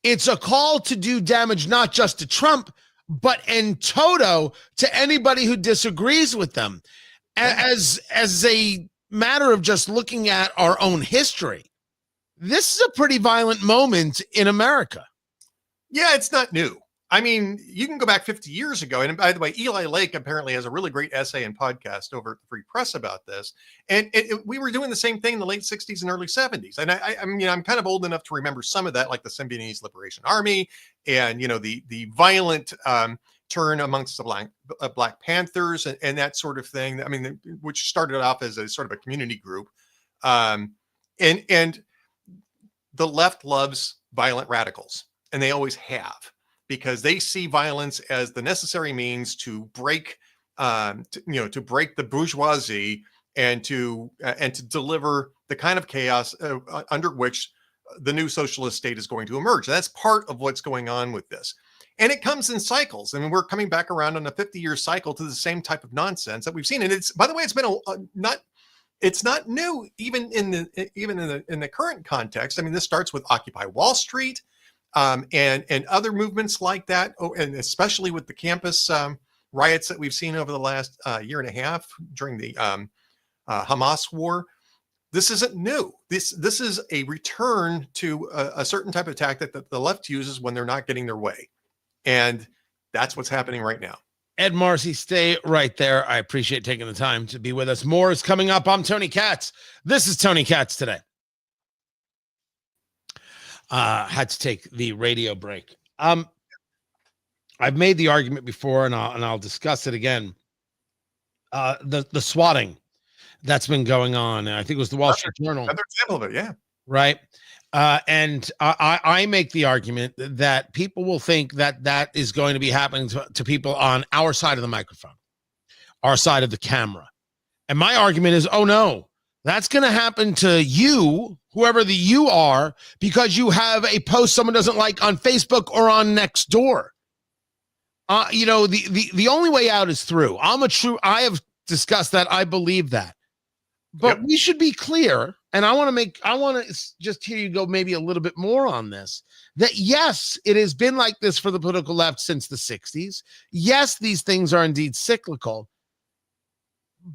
It's a call to do damage not just to Trump, but in toto to anybody who disagrees with them. As a matter of just looking at our own history, this is a pretty violent moment in America. Yeah, it's not new. I mean, you can go back 50 years ago. And by the way, Eli Lake apparently has a really great essay and podcast over at the Free Press about this. And we were doing the same thing in the late 60s and early 70s. And I mean, I'm kind of old enough to remember some of that, like the Symbionese Liberation Army and, the violent turn amongst the Black Panthers and that sort of thing. I mean, which started off as a sort of a community group. And the left loves violent radicals, and they always have, because they see violence as the necessary means to break, to break the bourgeoisie and to deliver the kind of chaos under which the new socialist state is going to emerge. That's part of what's going on with this. And it comes in cycles. I mean, we're coming back around on a 50-year cycle to the same type of nonsense that we've seen. And it's, by the way, it's been it's not new, even in the current context. I mean, this starts with Occupy Wall Street. and other movements like that. Oh, and especially with the campus riots that we've seen over the last year and a half during the Hamas war. This isn't new. This is a return to a certain type of tactic that the left uses when they're not getting their way. And that's what's happening right now. Ed Marcy, stay right there. I appreciate taking the time to be with us. More is coming up. I'm Tony Katz. This is Tony Katz Today. Had to take the radio break. I've made the argument before, and I'll discuss it again. The swatting that's been going on. I think it was the Wall Street Journal. Another example of it, yeah. Right. And I make the argument that people will think that that is going to be happening to people on our side of the microphone, our side of the camera. And my argument is, oh no, that's going to happen to you, whoever the you are, because you have a post someone doesn't like on Facebook or on Nextdoor. The only way out is through. I have discussed that. I believe that. But we should be clear, and I want to just hear you go maybe a little bit more on this, that yes, it has been like this for the political left since the 60s. Yes, these things are indeed cyclical,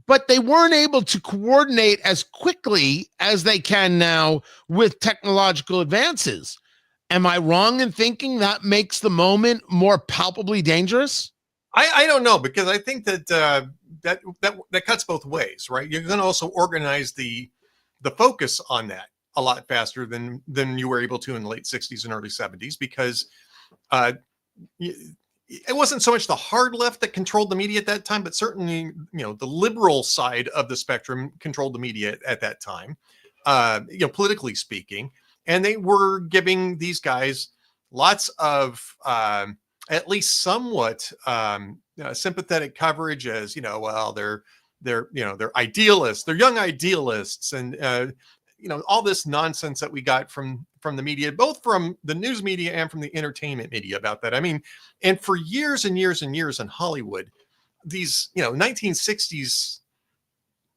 but they weren't able to coordinate as quickly as they can now with technological advances. Am I wrong in thinking that makes the moment more palpably dangerous? I don't know, because I think that that cuts both ways, right? You're going to also organize the focus on that a lot faster than you were able to in the late 60s and early 70s, because it wasn't so much the hard left that controlled the media at that time, but certainly, the liberal side of the spectrum controlled the media at that time, politically speaking. And they were giving these guys lots of at least somewhat sympathetic coverage, as they're idealists, they're young idealists, and all this nonsense that we got from the media, both from the news media and from the entertainment media about that. I mean, and for years and years and years in Hollywood, these 1960s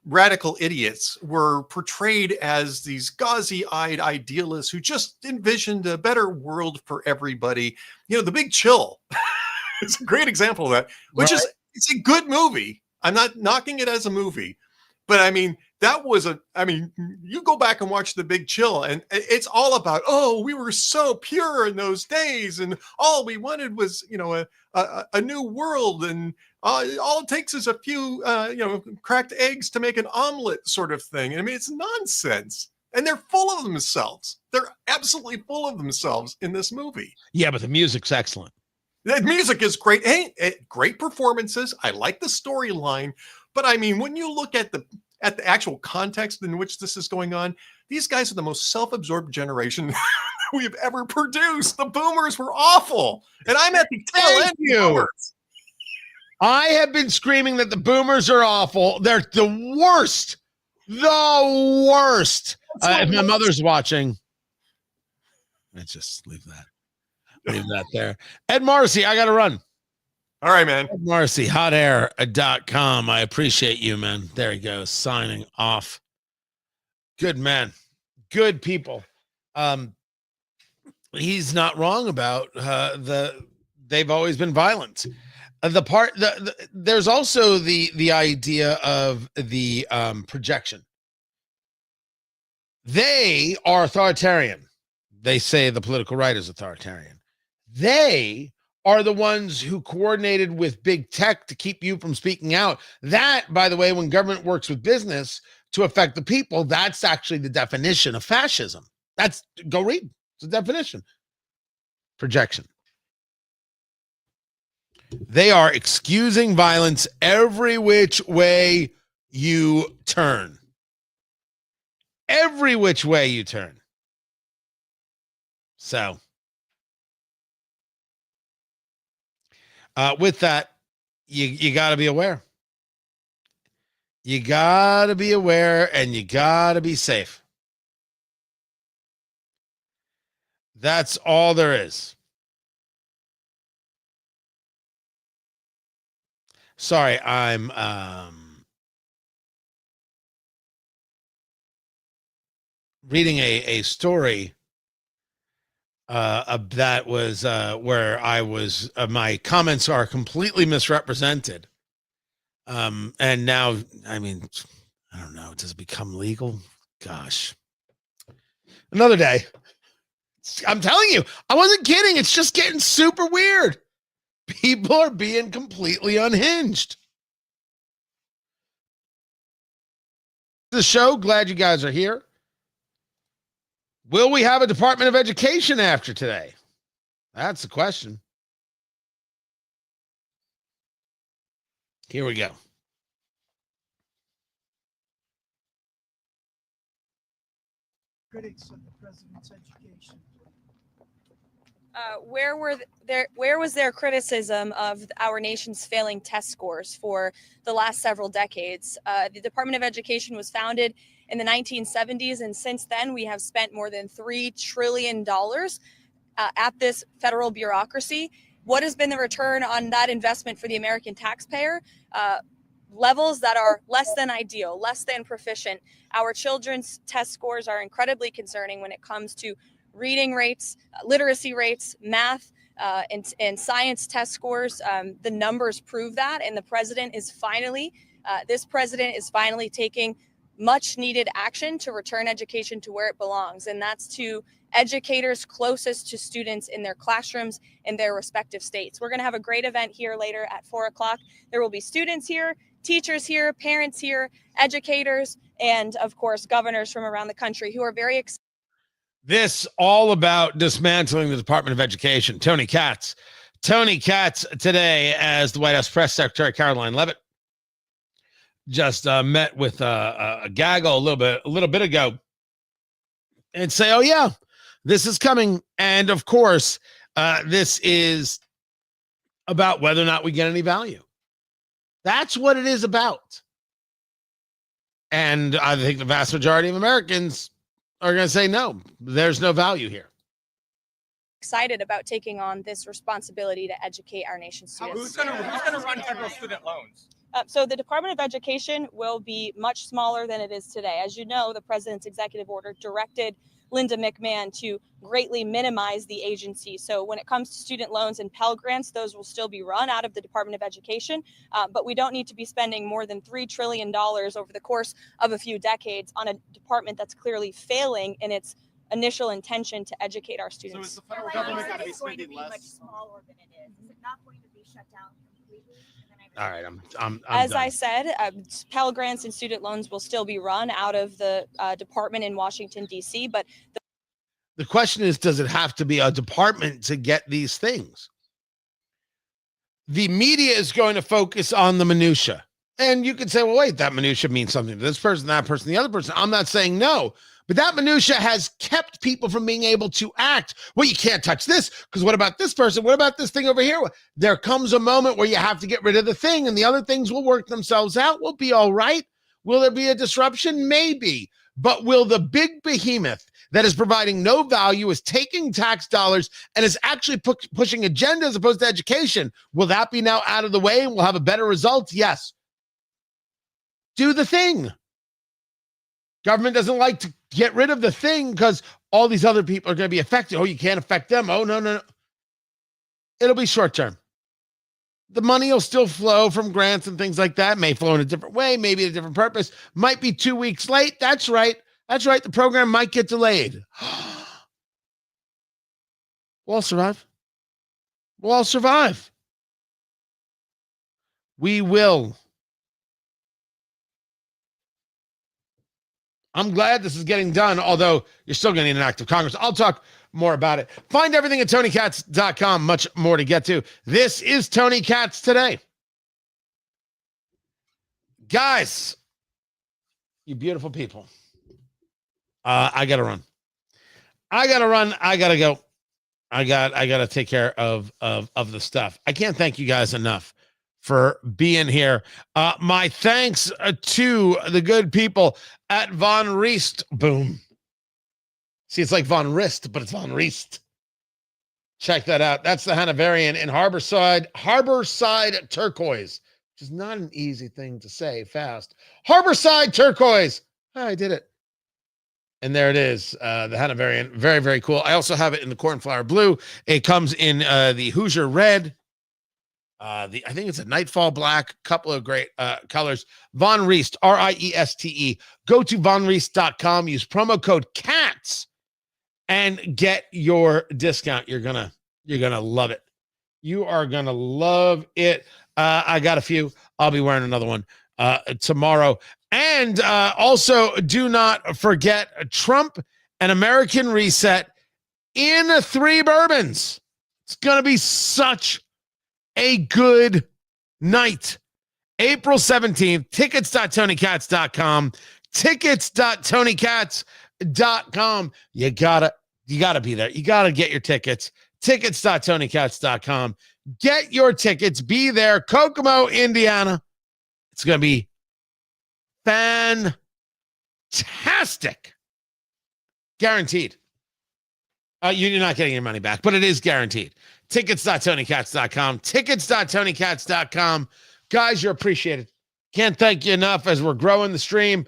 radical idiots were portrayed as these gauzy-eyed idealists who just envisioned a better world for everybody. The Big Chill is a great example of that, which is, it's a good movie. I'm not knocking it as a movie, but I mean, you go back and watch The Big Chill, and it's all about, we were so pure in those days, and all we wanted was, a new world, and all it takes is a few, cracked eggs to make an omelet, sort of thing. I mean, it's nonsense, and they're full of themselves. They're absolutely full of themselves in this movie. Yeah, but the music's excellent. The music is great. Hey, great performances. I like the storyline, but I mean, when you look at the actual context in which this is going on, these guys are the most self-absorbed generation we've ever produced. The boomers were awful, and I'm at the tail end. Boomers. I have been screaming that the boomers are awful. They're the worst. The worst. If my mother's watching, let's just leave that. Leave that there. Ed Marcy, I got to run. All right, man. Ed Marcy, hotair.com. I appreciate you, man. There he goes, signing off. Good man. Good people. He's not wrong about they've always been violent. There's also the idea of the projection. They are authoritarian. They say the political right is authoritarian. They are the ones who coordinated with big tech to keep you from speaking out. That, by the way, when government works with business to affect the people, that's actually the definition of fascism. Go read. It's the definition. Projection. They are excusing violence every which way you turn. Every which way you turn. So, with that, you got to be aware. You got to be aware, and you got to be safe. That's all there is. Sorry, I'm reading a story That was where I was. My comments are completely misrepresented. And now, I mean, I don't know. Does it become legal? Gosh, another day. I'm telling you, I wasn't kidding. It's just getting super weird. People are being completely unhinged. The show, glad you guys are here. Will we have a Department of Education after today? That's the question. Here we go. Critics of the president's education. Where was their criticism of our nation's failing test scores for the last several decades? The Department of Education was founded in the 1970s, and since then we have spent more than $3 trillion at this federal bureaucracy. What has been the return on that investment for the American taxpayer? Levels that are less than ideal, less than proficient. Our children's test scores are incredibly concerning when it comes to reading rates, literacy rates, math, and science test scores. The numbers prove that, and the president is finally, this president is finally taking much needed action to return education to where it belongs, and that's to educators closest to students in their classrooms in their respective states. We're going to have a great event here later at 4 o'clock. There will be students here, teachers here, parents here, educators, and of course, governors from around the country who are very excited. This all about dismantling the Department of Education. Tony Katz today, as the White House Press Secretary Caroline Leavitt just met with a gaggle a little bit ago, and say, "Oh yeah, this is coming." And of course, this is about whether or not we get any value. That's what it is about. And I think the vast majority of Americans are going to say, no, there's no value here. Excited about taking on this responsibility to educate our nation's students. Who's going to run federal student loans? So the Department of Education will be much smaller than it is today. As you know, the president's executive order directed Linda McMahon to greatly minimize the agency. So when it comes to student loans and Pell Grants, those will still be run out of the Department of Education, but we don't need to be spending more than $3 trillion over the course of a few decades on a department that's clearly failing in its initial intention to educate our students. So is the federal government going to be spending much less? smaller than it is. Is it not going to be shut down completely? All right, I'm As done. I said, Pell Grants and student loans will still be run out of the department in Washington, D.C., but the question is, does it have to be a department to get these things? The media is going to focus on the minutia. And you could say, well, wait, that minutia means something to this person, that person, the other person. I'm not saying no, but that minutia has kept people from being able to act. Well, you can't touch this because what about this person? What about this thing over here? There comes a moment where you have to get rid of the thing and the other things will work themselves out. We'll be all right. Will there be a disruption? Maybe. But will the big behemoth that is providing no value, is taking tax dollars, and is actually pushing agenda as opposed to education, will that be now out of the way and we'll have a better result? Yes. Do the thing. Government doesn't like to get rid of the thing because all these other people are going to be affected. Oh, you can't affect them. Oh, no. It'll be short term. The money will still flow from grants and things like that. May flow in a different way, maybe a different purpose. Might be 2 weeks late. That's right. The program might get delayed. We'll all survive. We will. I'm glad this is getting done, although you're still going to need an act of Congress. I'll talk more about it. Find everything at TonyKatz.com. Much more to get to. This is Tony Katz Today. Guys, you beautiful people. I got to run. I got to go. I got to take care of the stuff. I can't thank you guys enough for being here. My thanks to the good people at Von Riest. Boom. See, it's like Von Rist, but it's Von Riest. Check that out. That's the Hanoverian in Harborside Turquoise, which is not an easy thing to say fast. Harborside Turquoise. I did it. And there it is. The Hannah variant. Very, very cool. I also have it in the cornflower blue. It comes in the Hoosier red. I think it's a Nightfall black. Couple of great colors. Von Riest, R-I-E-S-T-E. Go to vonriest.com. Use promo code CATS and get your discount. You're gonna love it. You are gonna love it. I got a few. I'll be wearing another one tomorrow. And also, do not forget Trump and American Reset in 3 bourbons. It's going to be such a good night. April 17th, tickets.tonykatz.com. Tickets.tonykatz.com. You gotta be there. You gotta get your tickets. Tickets.tonykatz.com. Get your tickets. Be there. Kokomo, Indiana. It's going to be fantastic. Guaranteed. You're not getting your money back, but it is guaranteed. Tickets.tonykatz.com. Tickets.tonykatz.com. Guys, you're appreciated. Can't thank you enough as we're growing the stream.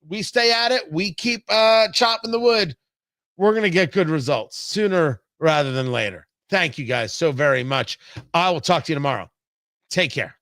We stay at it. We keep chopping the wood. We're going to get good results sooner rather than later. Thank you guys so very much. I will talk to you tomorrow. Take care.